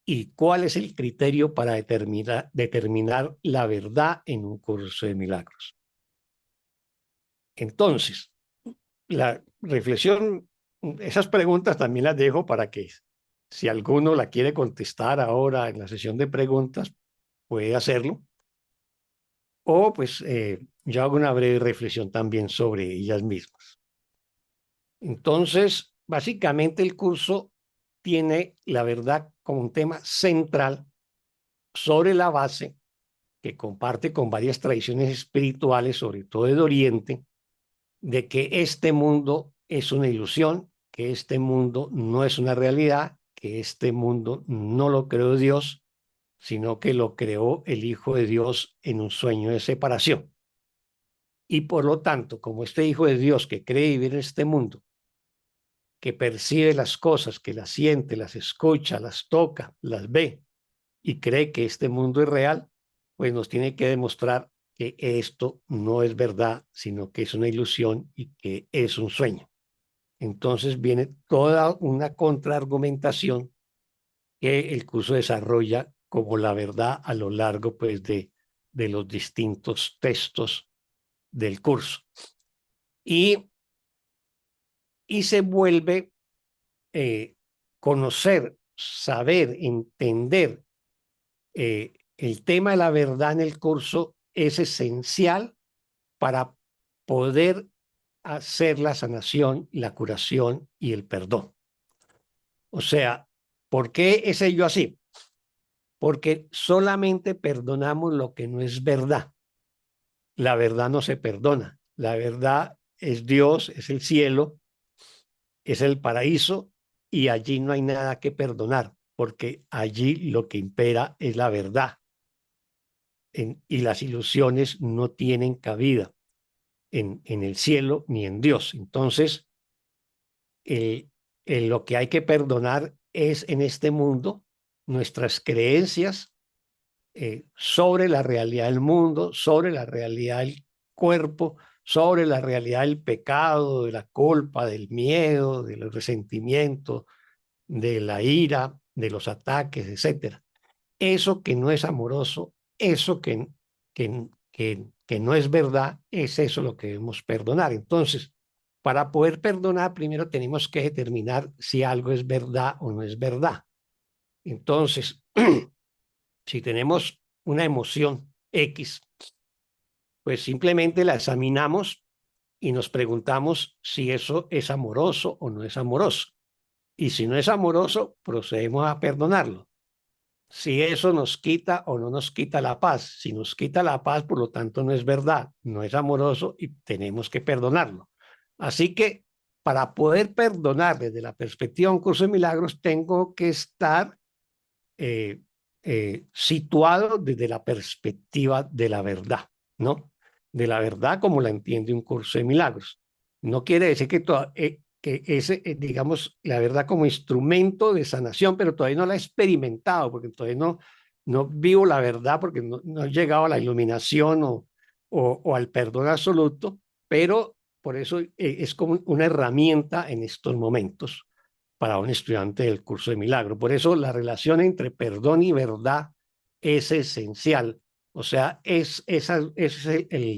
¿Y cuál es el criterio para determinar la verdad en un curso de milagros? Entonces, la reflexión, esas preguntas también las dejo para que si alguno la quiere contestar ahora en la sesión de preguntas, puede hacerlo. O pues yo hago una breve reflexión también sobre ellas mismas. Entonces, básicamente el curso tiene la verdad como un tema central sobre la base que comparte con varias tradiciones espirituales, sobre todo de Oriente, de que este mundo es una ilusión, que este mundo no es una realidad, que este mundo no lo creó Dios, sino que lo creó el Hijo de Dios en un sueño de separación. Y por lo tanto, como este Hijo de Dios que cree vivir en este mundo, que percibe las cosas, que las siente, las escucha, las toca, las ve y cree que este mundo es real, pues nos tiene que demostrar que esto no es verdad, sino que es una ilusión y que es un sueño. Entonces viene toda una contraargumentación que el curso desarrolla como la verdad a lo largo pues, de los distintos textos del curso. Y se vuelve conocer, saber, entender el tema de la verdad en el curso es esencial para poder hacer la sanación, la curación y el perdón. O sea, ¿por qué es ello así? Porque solamente perdonamos lo que no es verdad. La verdad no se perdona. La verdad es Dios, es el cielo, es el paraíso y allí no hay nada que perdonar, porque allí lo que impera es la verdad. Y las ilusiones no tienen cabida en el cielo ni en Dios. Entonces, lo que hay que perdonar es en este mundo nuestras creencias sobre la realidad del mundo, sobre la realidad del cuerpo, sobre la realidad del pecado, de la culpa, del miedo, del resentimiento, de la ira, de los ataques, etcétera. Eso que no es amoroso eso que no es verdad, es eso lo que debemos perdonar. Entonces, para poder perdonar, primero tenemos que determinar si algo es verdad o no es verdad. Entonces, si tenemos una emoción X, pues simplemente la examinamos y nos preguntamos si eso es amoroso o no es amoroso. Y si no es amoroso, procedemos a perdonarlo. Si eso nos quita o no nos quita la paz. Si nos quita la paz, por lo tanto, no es verdad, no es amoroso y tenemos que perdonarlo. Así que para poder perdonar desde la perspectiva de un curso de milagros, tengo que estar eh, situado desde la perspectiva de la verdad, ¿no? De la verdad como la entiende un curso de milagros. No quiere decir que ese, digamos, la verdad como instrumento de sanación, pero todavía no la he experimentado, porque todavía no vivo la verdad, porque no he llegado a la iluminación o al perdón absoluto, pero por eso es como una herramienta en estos momentos para un estudiante del curso de milagro. Por eso la relación entre perdón y verdad es esencial. O sea,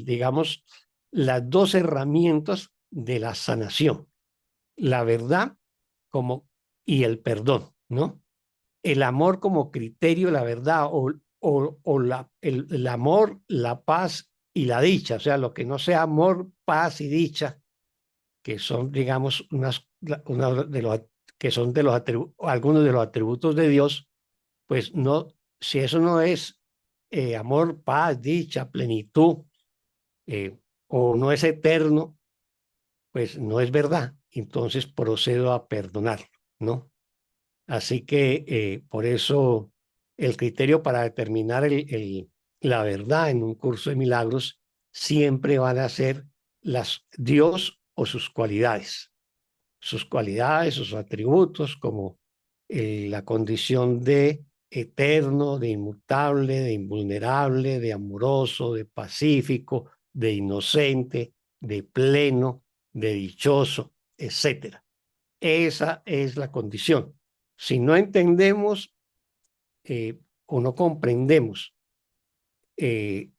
digamos, las dos herramientas de la sanación, la verdad como y el perdón, ¿no? El amor como criterio, la verdad, el amor, la paz y la dicha, o sea, lo que no sea amor, paz y dicha, que son, digamos, una de los, que son de los algunos de los atributos de Dios, pues no, si eso no es amor, paz, dicha, plenitud, eh, o no es eterno, pues no es verdad. Entonces procedo a perdonar, ¿no? Así que por eso el criterio para determinar la verdad en un curso de milagros siempre van a ser Dios o sus cualidades, sus atributos, como la condición de eterno, de inmutable, de invulnerable, de amoroso, de pacífico, de inocente, de pleno, de dichoso, etcétera. Esa es la condición. Si no entendemos o no comprendemos, eh,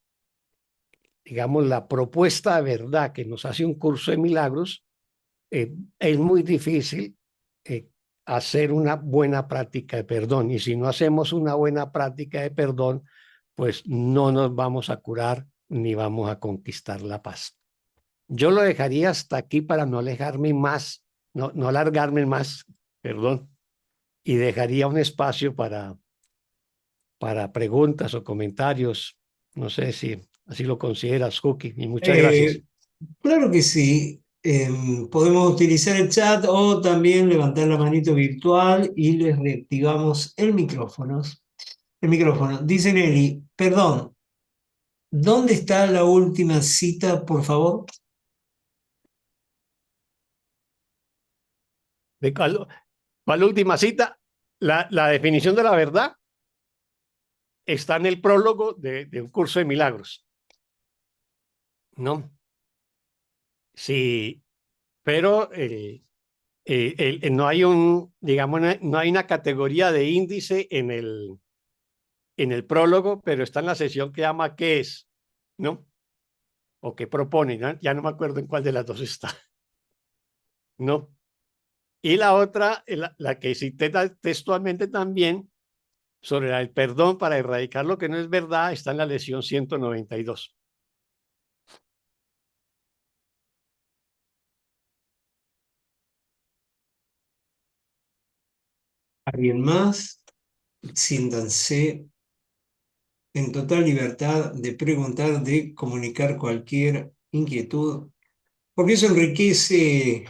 digamos, la propuesta de verdad que nos hace un curso de milagros, es muy difícil eh, hacer una buena práctica de perdón. Y si no hacemos una buena práctica de perdón, pues no nos vamos a curar ni vamos a conquistar la paz. Yo lo dejaría hasta aquí para no alejarme más, no alargarme más, perdón, y dejaría un espacio para preguntas o comentarios. No sé si así lo consideras, Cookie, y muchas gracias. Eh, claro que sí. Podemos utilizar el chat o también levantar la manito virtual y les reactivamos el micrófono. El micrófono. Dice Nelly, perdón, ¿dónde está la última cita, por favor? ¿De cuál última cita? La definición de la verdad está en el prólogo de un curso de milagros, ¿no? Sí, pero no hay digamos, no hay una categoría de índice en el prólogo, pero está en la sección que llama ¿qué es? ¿No? O qué propone, ¿no? Ya no me acuerdo en cuál de las dos está, ¿no? Y la otra, la que cité textualmente también, sobre el perdón para erradicar lo que no es verdad, está en la lección 192. ¿Alguien más? Siéntanse en total libertad de preguntar, de comunicar cualquier inquietud, porque eso enriquece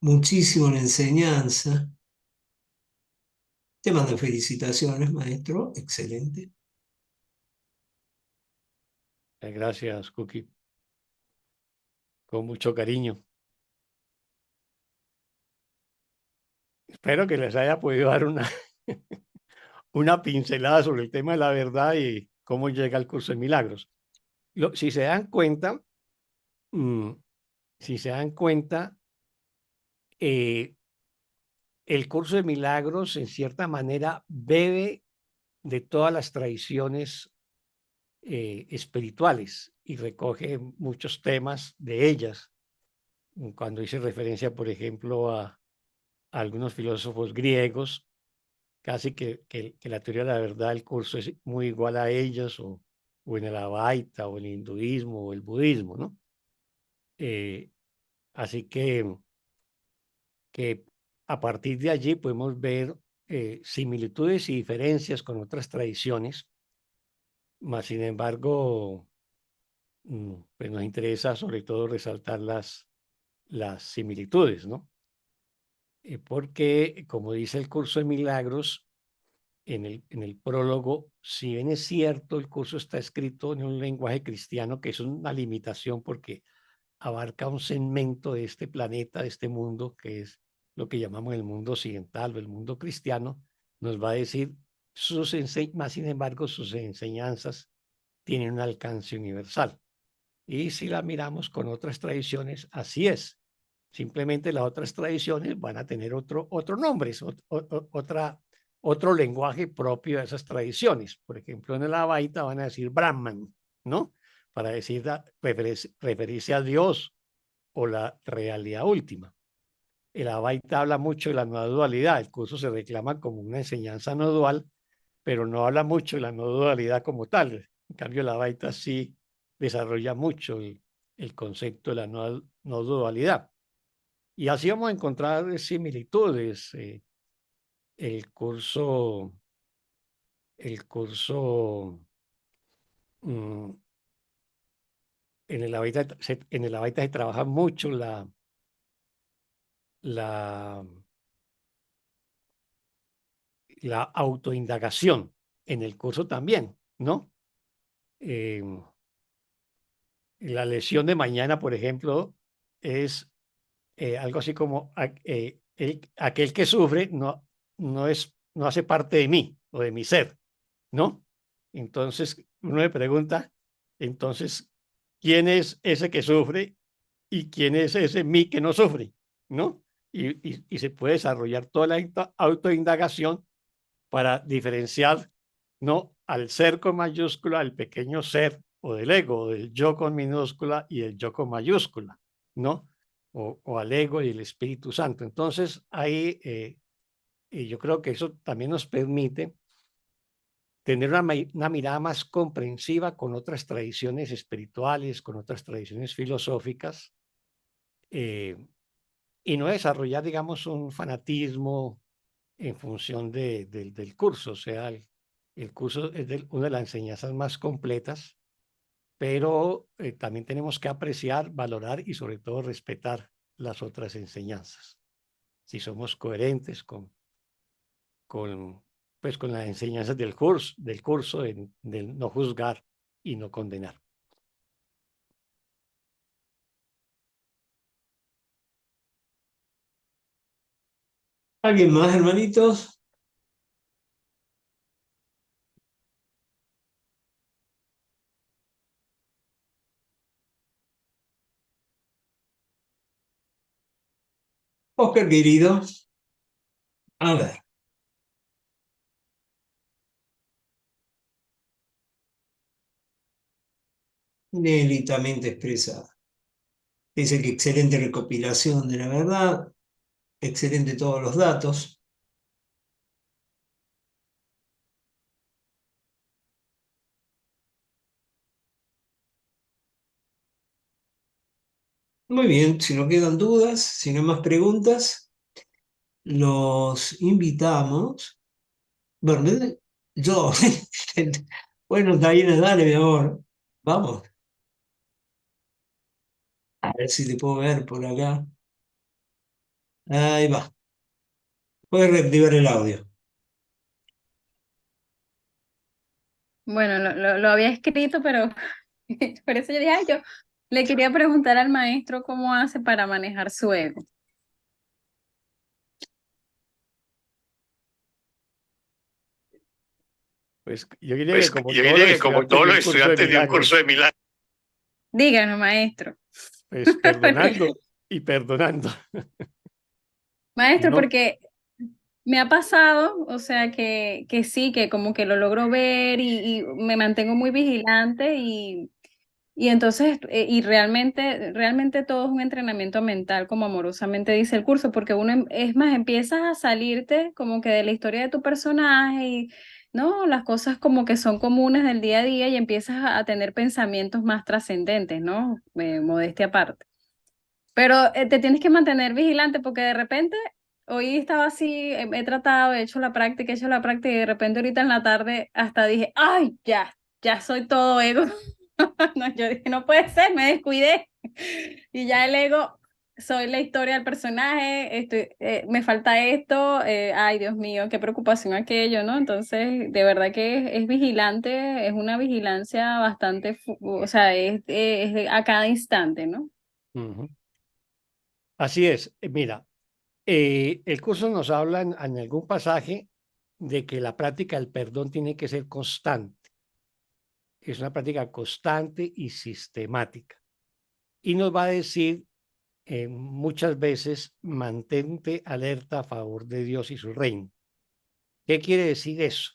muchísimo la enseñanza. Te mando felicitaciones, maestro. Excelente. Gracias, Cookie, con mucho cariño. Espero que les haya podido dar una pincelada sobre el tema de la verdad y cómo llega el curso de milagros. Si se dan cuenta, mm, si se dan cuenta, eh, el curso de milagros, en cierta manera, bebe de todas las tradiciones espirituales y recoge muchos temas de ellas. Cuando hice referencia, por ejemplo, a algunos filósofos griegos, casi que la teoría de la verdad del curso es muy igual a ellos, o en el Advaita, o el hinduismo, o el budismo, ¿no? Así que a partir de allí podemos ver similitudes y diferencias con otras tradiciones, mas sin embargo, pues nos interesa sobre todo resaltar las similitudes, ¿no? Porque, como dice el curso de milagros, en el prólogo, si bien es cierto, el curso está escrito en un lenguaje cristiano, que es una limitación porque abarca un segmento de este planeta, de este mundo, que es lo que llamamos el mundo occidental o el mundo cristiano, nos va a decir más sin embargo, sus enseñanzas tienen un alcance universal. Y si la miramos con otras tradiciones, así es. Simplemente las otras tradiciones van a tener otro nombre, otro lenguaje propio de esas tradiciones. Por ejemplo, en el Advaita van a decir Brahman, ¿no? Para decir, referirse a Dios o la realidad última. El Advaita habla mucho de la no dualidad. El curso se reclama como una enseñanza no dual, pero no habla mucho de la no dualidad como tal. En cambio, el Advaita sí desarrolla mucho el concepto de la no dualidad. Y así vamos a encontrar similitudes. El curso, el curso mm, en el Advaita se trabaja mucho la, la autoindagación. En el curso también, ¿no? Eh, la lección de mañana, por ejemplo, es algo así como aquel que sufre no hace parte de mí o de mi ser, ¿no? Entonces uno me pregunta, entonces, ¿quién es ese que sufre y quién es ese mí que no sufre? ¿No? Y se puede desarrollar toda la autoindagación para diferenciar, ¿no? Al ser con mayúscula, al pequeño ser o del ego, o del yo con minúscula y el yo con mayúscula, ¿no? O al ego y el Espíritu Santo. Entonces, ahí y yo creo que eso también nos permite tener una mirada más comprensiva con otras tradiciones espirituales, con otras tradiciones filosóficas, eh, y no desarrollar, digamos, un fanatismo en función del curso. O sea, el curso es una de las enseñanzas más completas, pero también tenemos que apreciar, valorar y sobre todo respetar las otras enseñanzas. Si somos coherentes con, pues, con las enseñanzas del curso del no juzgar y no condenar. ¿Alguien más, hermanitos? Oscar, querido. A ver. Nelitamente expresada. Dice que excelente recopilación de la verdad, excelente todos los datos. Muy bien, si no quedan dudas, si no hay más preguntas, los invitamos. Bueno, yo, bueno, está bien, dale, mi amor. Vamos, a ver si te puedo ver por acá. Ahí va. Puedes reactivar el audio. Bueno, lo había escrito, pero por eso yo dije, "Ay, yo le quería preguntar al maestro cómo hace para manejar su ego". Pues yo diría que Pues como yo todos diría los que como estudiantes todos de los un curso de estudiantes de un curso de milagros, milagros, Díganme, maestro. pues Porque, perdonando y perdonando. maestro, No, porque Me ha pasado, o sea, que sí, que como que lo logro ver y me mantengo muy vigilante y entonces, y realmente todo es un entrenamiento mental, como amorosamente dice el curso, porque uno, es más, empiezas a salirte como que de la historia de tu personaje y, ¿no? Las cosas como que son comunes del día a día y empiezas a tener pensamientos más trascendentes, ¿no? Modestia aparte. Pero te tienes que mantener vigilante porque de repente, hoy estaba así, he tratado, he hecho la práctica y de repente ahorita en la tarde hasta dije, ay, ya soy todo ego. No, yo dije, no puede ser, me descuidé. Y ya el ego, soy la historia del personaje, me falta esto, ay, Dios mío, qué preocupación aquello, ¿no? Entonces, de verdad que es vigilante, es una vigilancia bastante, o sea, a cada instante, ¿no? Ujú. Así es. Mira, el curso nos habla en algún pasaje de que la práctica del perdón tiene que ser constante. Es una práctica constante y sistemática. Y nos va a decir muchas veces, mantente alerta a favor de Dios y su reino. ¿Qué quiere decir eso?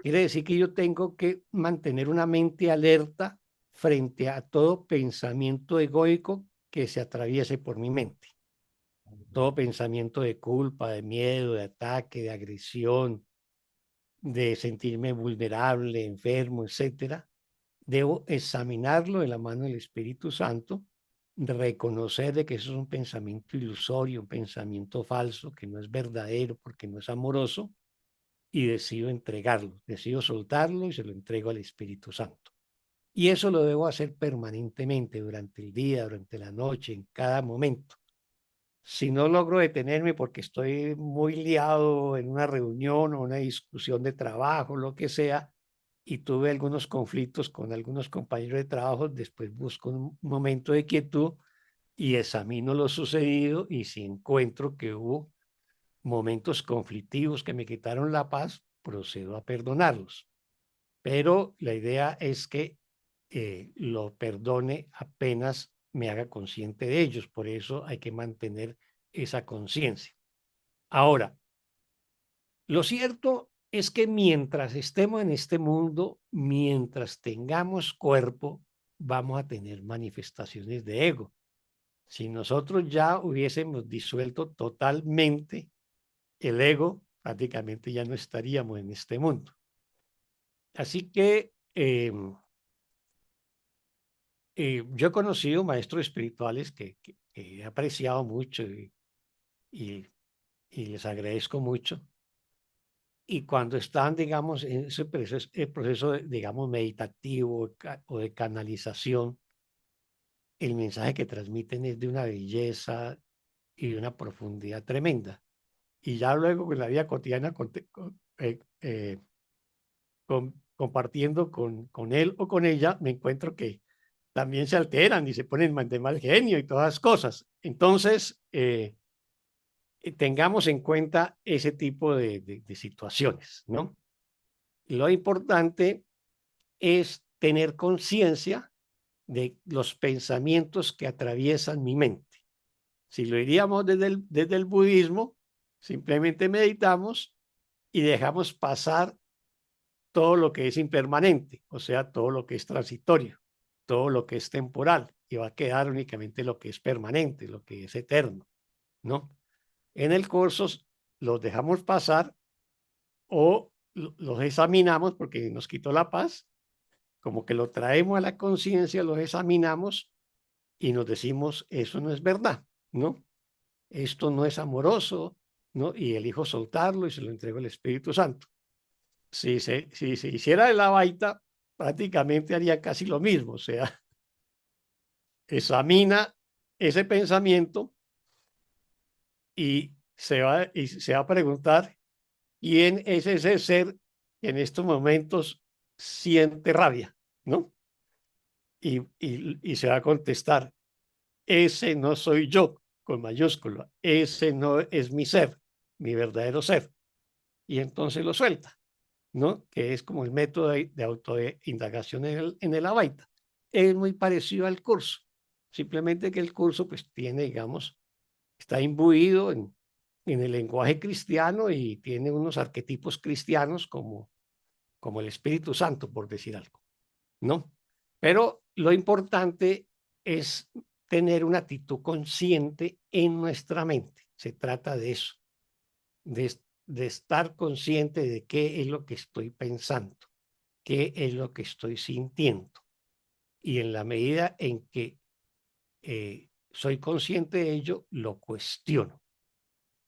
Quiere decir que yo tengo que mantener una mente alerta frente a todo pensamiento egoico que se atraviese por mi mente. Todo pensamiento de culpa, de miedo, de ataque, de agresión, de sentirme vulnerable, enfermo, etcétera. Debo examinarlo de la mano del Espíritu Santo, reconocer de que eso es un pensamiento ilusorio, un pensamiento falso, que no es verdadero porque no es amoroso, y decido entregarlo, decido soltarlo y se lo entrego al Espíritu Santo. Y eso lo debo hacer permanentemente, durante el día, durante la noche, en cada momento. Si no logro detenerme porque estoy muy liado en una reunión o una discusión de trabajo, lo que sea, y tuve algunos conflictos con algunos compañeros de trabajo, después busco un momento de quietud y examino lo sucedido, y si encuentro que hubo momentos conflictivos que me quitaron la paz, procedo a perdonarlos. Pero la idea es que lo perdone apenas me haga consciente de ellos. Por eso hay que mantener esa conciencia. Ahora, lo cierto es que mientras estemos en este mundo, mientras tengamos cuerpo, vamos a tener manifestaciones de ego. Si nosotros ya hubiésemos disuelto totalmente el ego, prácticamente ya no estaríamos en este mundo. Así que yo he conocido maestros espirituales que he apreciado mucho y, y les agradezco mucho. Y cuando están, digamos, en ese proceso, el proceso, digamos, meditativo o de canalización, el mensaje que transmiten es de una belleza y de una profundidad tremenda. Y ya luego en la vida cotidiana, compartiendo con él o con ella, me encuentro que también se alteran y se ponen de mal genio y todas las cosas. Entonces, tengamos en cuenta ese tipo de situaciones, ¿no? Lo importante es tener conciencia de los pensamientos que atraviesan mi mente. Si lo iríamos desde el budismo, simplemente meditamos y dejamos pasar todo lo que es impermanente, o sea, todo lo que es transitorio, todo lo que es temporal, y va a quedar únicamente lo que es permanente, lo que es eterno, ¿no? En el curso los dejamos pasar o los examinamos porque nos quitó la paz, como que lo traemos a la conciencia, los examinamos y nos decimos, eso no es verdad, ¿no? Esto no es amoroso, ¿no? Y elijo soltarlo y se lo entrego al Espíritu Santo. Si se hiciera de la baita, prácticamente haría casi lo mismo, o sea, examina ese pensamiento y se va a preguntar quién es ese ser que en estos momentos siente rabia, ¿no? Y se va a contestar, ese no soy yo, con mayúscula, ese no es mi ser, mi verdadero ser. Y entonces lo suelta, ¿no? Que es como el método de autoindagación en el Avaita. Es muy parecido al curso, simplemente que el curso pues tiene, digamos, está imbuido en el lenguaje cristiano y tiene unos arquetipos cristianos como el Espíritu Santo, por decir algo, ¿no? Pero lo importante es tener una actitud consciente en nuestra mente. Se trata de eso, de estar consciente de qué es lo que estoy pensando, qué es lo que estoy sintiendo. Y en la medida en que soy consciente de ello, lo cuestiono.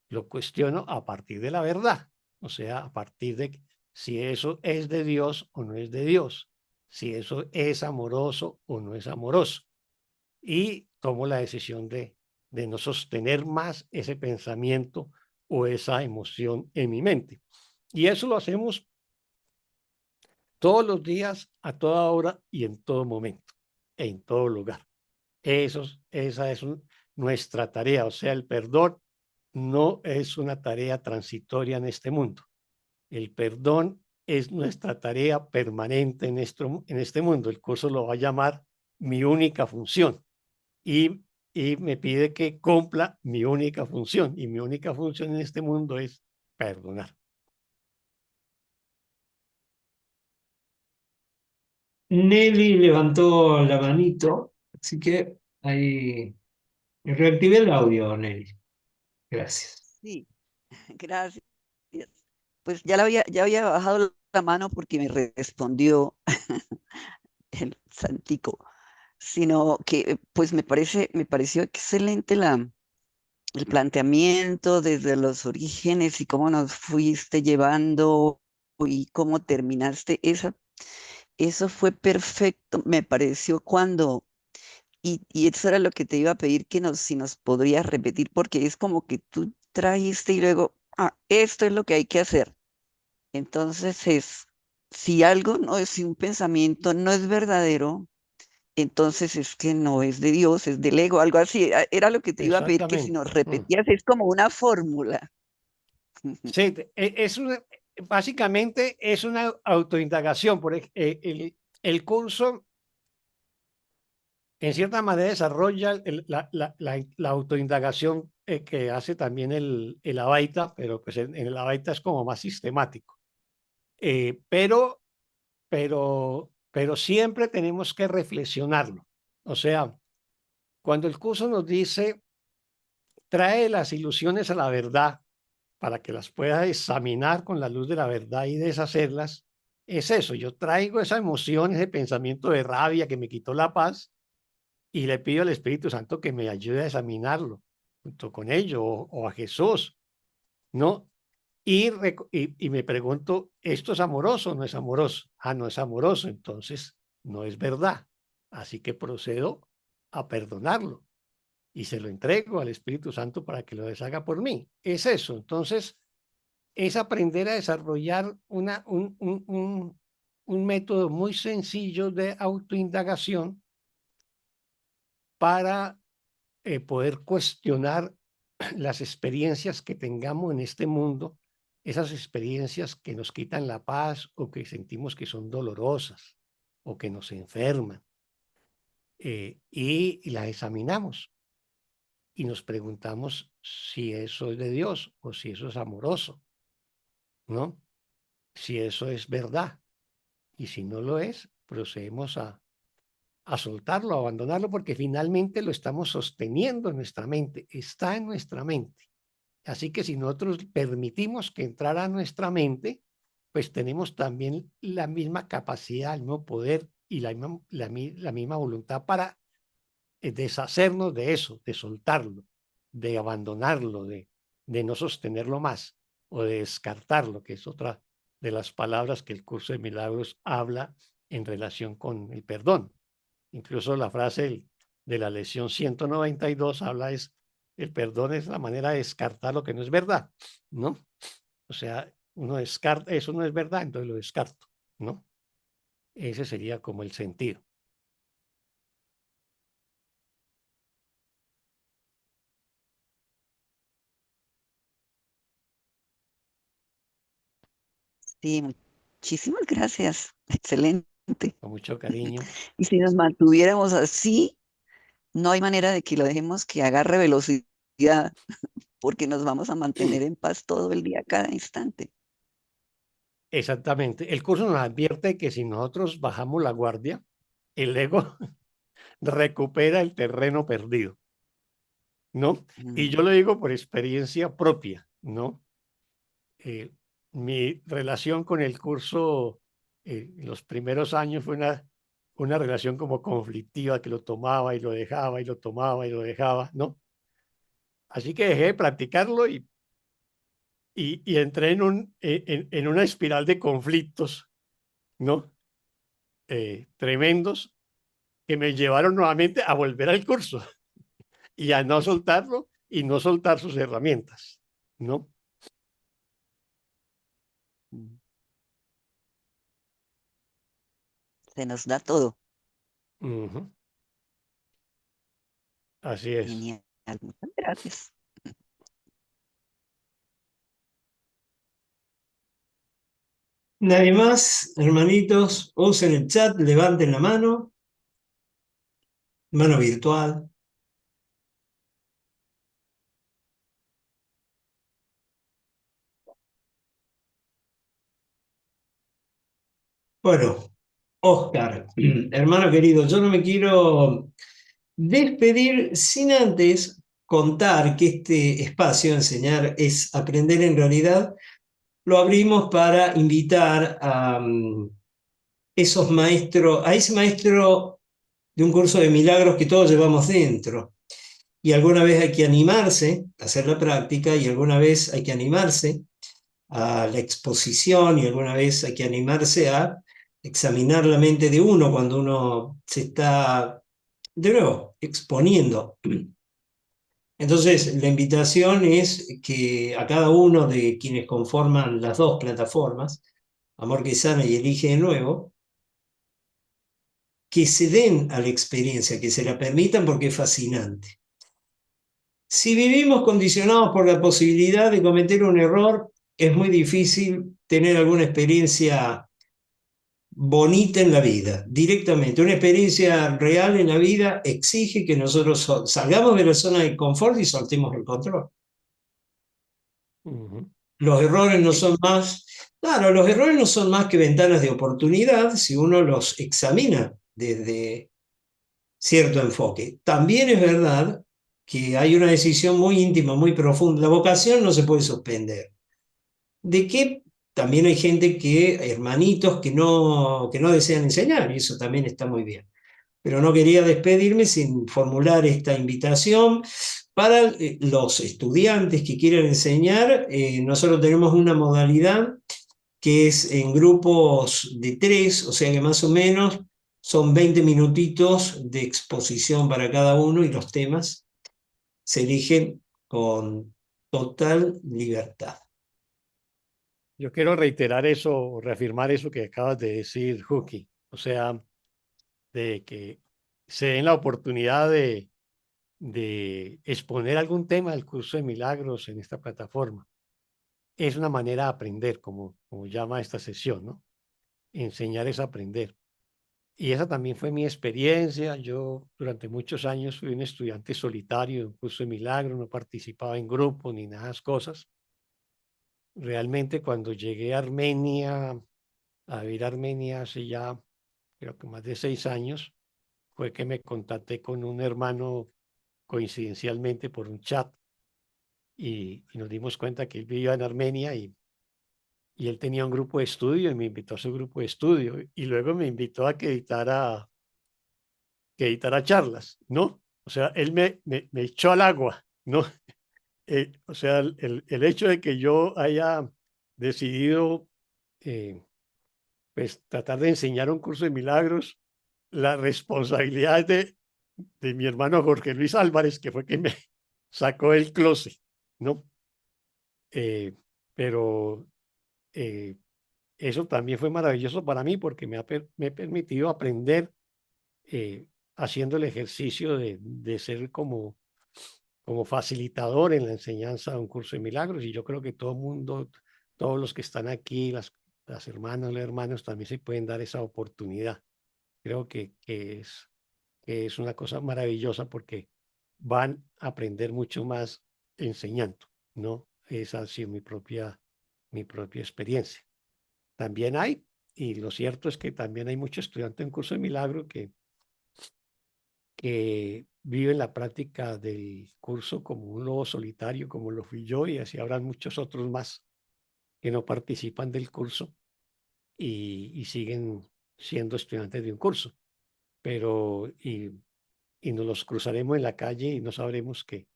Lo cuestiono a partir de la verdad, o sea, a partir de si eso es de Dios o no es de Dios, si eso es amoroso o no es amoroso. Y tomo la decisión de no sostener más ese pensamiento o esa emoción en mi mente. Y eso lo hacemos todos los días, a toda hora y en todo momento, en todo lugar. Esa es nuestra tarea, o sea, el perdón no es una tarea transitoria en este mundo. El perdón es nuestra tarea permanente en este mundo. El curso lo va a llamar mi única función y, y me pide que cumpla mi única función. Y mi única función en este mundo es perdonar. Nelly levantó la manito, así que ahí reactivé el audio, Nelly. Gracias. Sí, gracias. Pues ya había bajado la mano porque me respondió el Santico, sino que pues me pareció excelente el planteamiento desde los orígenes y cómo nos fuiste llevando y cómo terminaste. Eso fue perfecto, me pareció y eso era lo que te iba a pedir si nos podrías repetir, porque es como que tú trajiste y luego, esto es lo que hay que hacer. Entonces si algo no es, si un pensamiento no es verdadero, entonces es que no es de Dios, es del ego, algo así. Era lo que te iba a pedir que si Exactamente. nos repetías, es como una fórmula. Sí, básicamente es una autoindagación. El curso en cierta manera desarrolla la autoindagación que hace también el Avaita, pero pues en el Avaita es como más sistemático. Pero siempre tenemos que reflexionarlo. O sea, cuando el curso nos dice, trae las ilusiones a la verdad para que las pueda examinar con la luz de la verdad y deshacerlas, es eso. Yo traigo esa emoción, ese pensamiento de rabia que me quitó la paz y le pido al Espíritu Santo que me ayude a examinarlo junto con ello o a Jesús, ¿no? Y me pregunto, ¿esto es amoroso o no es amoroso? No es amoroso, entonces no es verdad. Así que procedo a perdonarlo y se lo entrego al Espíritu Santo para que lo deshaga por mí. Es eso. Entonces, es aprender a desarrollar un método muy sencillo de autoindagación para poder cuestionar las experiencias que tengamos en este mundo, esas experiencias que nos quitan la paz o que sentimos que son dolorosas o que nos enferman, y las examinamos y nos preguntamos si eso es de Dios o si eso es amoroso, ¿no? Si eso es verdad. Y si no lo es, procedemos a soltarlo, a abandonarlo, porque finalmente lo estamos sosteniendo en nuestra mente, está en nuestra mente. Así que si nosotros permitimos que entrara a nuestra mente, pues tenemos también la misma capacidad, el mismo poder y la misma voluntad para deshacernos de eso, de soltarlo, de abandonarlo, de no sostenerlo más o de descartarlo, que es otra de las palabras que el curso de milagros habla en relación con el perdón. Incluso la frase de la lección 192 habla es, el perdón es la manera de descartar lo que no es verdad, ¿no? O sea, uno descarta, eso no es verdad, entonces lo descarto, ¿no? Ese sería como el sentido. Sí, muchísimas gracias. Excelente. Con mucho cariño. Y si nos mantuviéramos así, no hay manera de que lo dejemos que agarre velocidad. porque nos vamos a mantener en paz todo el día, cada instante. Exactamente. El curso nos advierte que si nosotros bajamos la guardia, el ego recupera el terreno perdido, ¿no? Y yo Mm, lo digo por experiencia propia, ¿no? Eh, Mi relación con el curso en los primeros años fue una relación como conflictiva, que lo tomaba y lo dejaba y lo tomaba y lo dejaba, ¿no? Así que dejé de practicarlo y entré en una espiral de conflictos, ¿no? Tremendos que me llevaron nuevamente a volver al curso y a no soltarlo y no soltar sus herramientas, ¿no? mm. Se nos da todo. Ujú. Así es. Genial. Muchas gracias. Nadie más, hermanitos, usen el chat, levanten la mano virtual. Bueno, Oscar, hermano querido, yo no me quiero despedir sin antes contar que este espacio, enseñar es aprender en realidad, lo abrimos para invitar a esos maestros, a ese maestro de un curso de milagros que todos llevamos dentro. Y alguna vez hay que animarse a hacer la práctica y alguna vez hay que animarse a la exposición y alguna vez hay que animarse a examinar la mente de uno cuando uno se está, de nuevo, exponiendo. Entonces, la invitación es que a cada uno de quienes conforman las dos plataformas, Amor que Sana y Elige de Nuevo, que se den a la experiencia, que se la permitan porque es fascinante. Si vivimos condicionados por la posibilidad de cometer un error, es muy difícil tener alguna experiencia bonita en la vida, directamente. Una experiencia real en la vida exige que nosotros salgamos de la zona de confort y soltemos el control. Ujú. Los errores no Sí. son más, claro, los errores no son más que ventanas de oportunidad si uno los examina desde cierto enfoque. También es verdad que hay una decisión muy íntima, muy profunda. La vocación no se puede suspender. De que también hay gente hermanitos que no desean enseñar, y eso también está muy bien. Pero no quería despedirme sin formular esta invitación para los estudiantes que quieran enseñar. Nosotros tenemos una modalidad que es en grupos de 3, o sea que más o menos son 20 minutitos de exposición para cada uno y los temas se eligen con total libertad. Yo quiero reiterar eso, reafirmar eso que acabas de decir, Juki. O sea, de que se den la oportunidad de exponer algún tema del curso de milagros en esta plataforma. Es una manera de aprender, como llama esta sesión, ¿no? Enseñar es aprender. Y esa también fue mi experiencia. Yo durante muchos años fui un estudiante solitario de un curso de milagros, no participaba en grupo ni nada de esas cosas. Realmente cuando llegué a Armenia, a vivir a Armenia hace ya creo que más de 6 años, fue que me contacté con un hermano coincidencialmente por un chat y nos dimos cuenta que él vivía en Armenia y él tenía un grupo de estudio y me invitó a su grupo de estudio y luego me invitó a que editara charlas, ¿no? O sea, él me echó al agua, ¿no? O sea, el hecho de que yo haya decidido eh, pues tratar de enseñar un curso de milagros, la responsabilidad es de mi hermano Jorge Luis Álvarez, que fue quien me sacó del closet, ¿no? Eh, pero eh, eso también fue maravilloso para mí porque me ha permitido aprender haciendo el ejercicio de ser como facilitador en la enseñanza de un curso de milagros. Y yo creo que todo el mundo, todos los que están aquí, las hermanas, los hermanos, también se pueden dar esa oportunidad. Creo que es una cosa maravillosa porque van a aprender mucho más enseñando. ¿no? Esa ha sido mi propia experiencia. También hay, y lo cierto es que también hay muchos estudiantes en curso de milagro que viven la práctica del curso como un lobo solitario, como lo fui yo, y así habrán muchos otros más que no participan del curso y siguen siendo estudiantes de un curso, pero y nos los cruzaremos en la calle y no sabremos que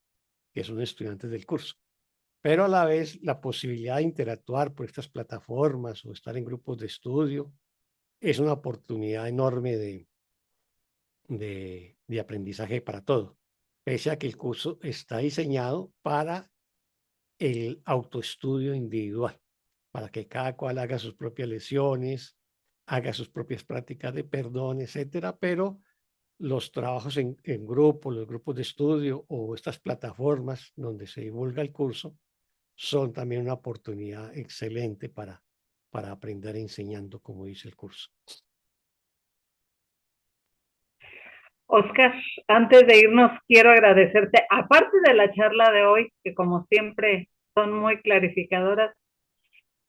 son estudiantes del curso. Pero a la vez la posibilidad de interactuar por estas plataformas o estar en grupos de estudio es una oportunidad enorme de aprendizaje para todo, pese a que el curso está diseñado para el autoestudio individual, para que cada cual haga sus propias lesiones, haga sus propias prácticas de perdón, etcétera, pero los trabajos en grupo, los grupos de estudio o estas plataformas donde se divulga el curso son también una oportunidad excelente para aprender enseñando, como dice el curso. Oscar, antes de irnos, quiero agradecerte, aparte de la charla de hoy, que como siempre son muy clarificadoras,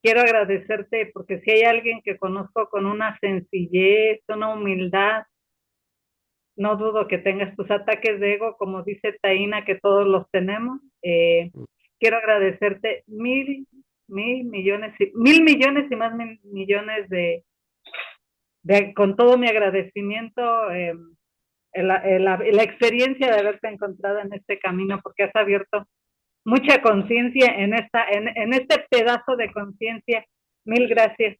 quiero agradecerte porque si hay alguien que conozco con una sencillez, una humildad, no dudo que tengas tus ataques de ego, como dice Taina, que todos los tenemos. Quiero agradecerte mil millones y más millones con todo mi agradecimiento, la experiencia de haberte encontrado en este camino, porque has abierto mucha conciencia en este pedazo de conciencia. Mil gracias.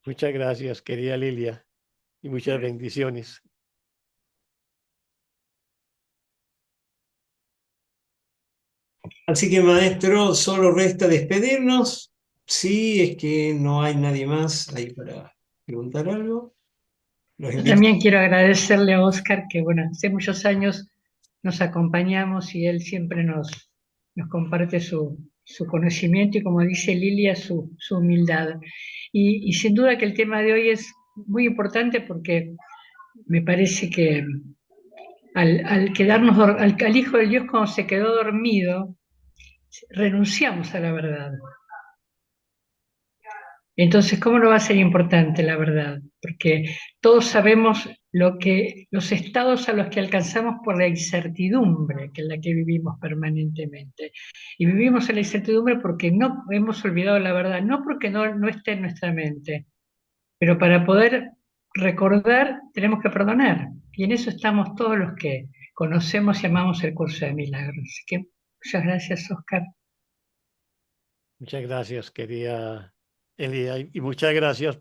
Muchas gracias, querida Lilia, y muchas bendiciones. Así que, maestro, solo resta despedirnos. Sí, es que no hay nadie más ahí para preguntar algo. Los Yo invito. también quiero agradecerle a Oscar que, bueno, hace muchos años nos acompañamos y él siempre nos comparte su conocimiento y, como dice Lilia, su humildad. Y sin duda que el tema de hoy es muy importante porque me parece que al Hijo de Dios, cuando se quedó dormido, renunciamos a la verdad. Entonces, ¿cómo no va a ser importante la verdad? Porque todos sabemos los estados a los que alcanzamos por la incertidumbre que es la que vivimos permanentemente. Y vivimos en la incertidumbre porque no hemos olvidado la verdad, no porque no esté en nuestra mente, pero para poder recordar tenemos que perdonar. Y en eso estamos todos los que conocemos y amamos el curso de milagros. Así que muchas gracias, Oscar. Muchas gracias, querida Elia, y muchas gracias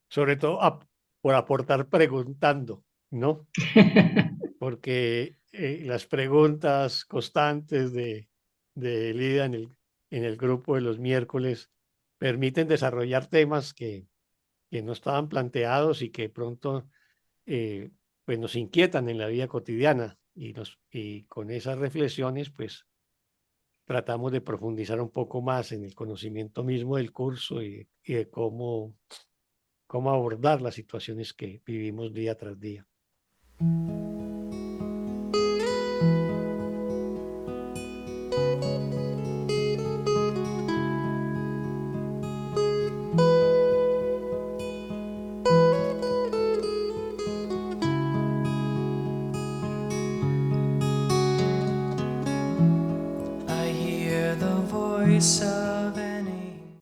sobre todo, por aportar preguntando, ¿no? Porque las preguntas constantes de Lidia en el grupo de los miércoles permiten desarrollar temas que no estaban planteados y que pronto pues nos inquietan en la vida cotidiana y con esas reflexiones pues tratamos de profundizar un poco más en el conocimiento mismo del curso y de cómo abordar las situaciones que vivimos día tras día.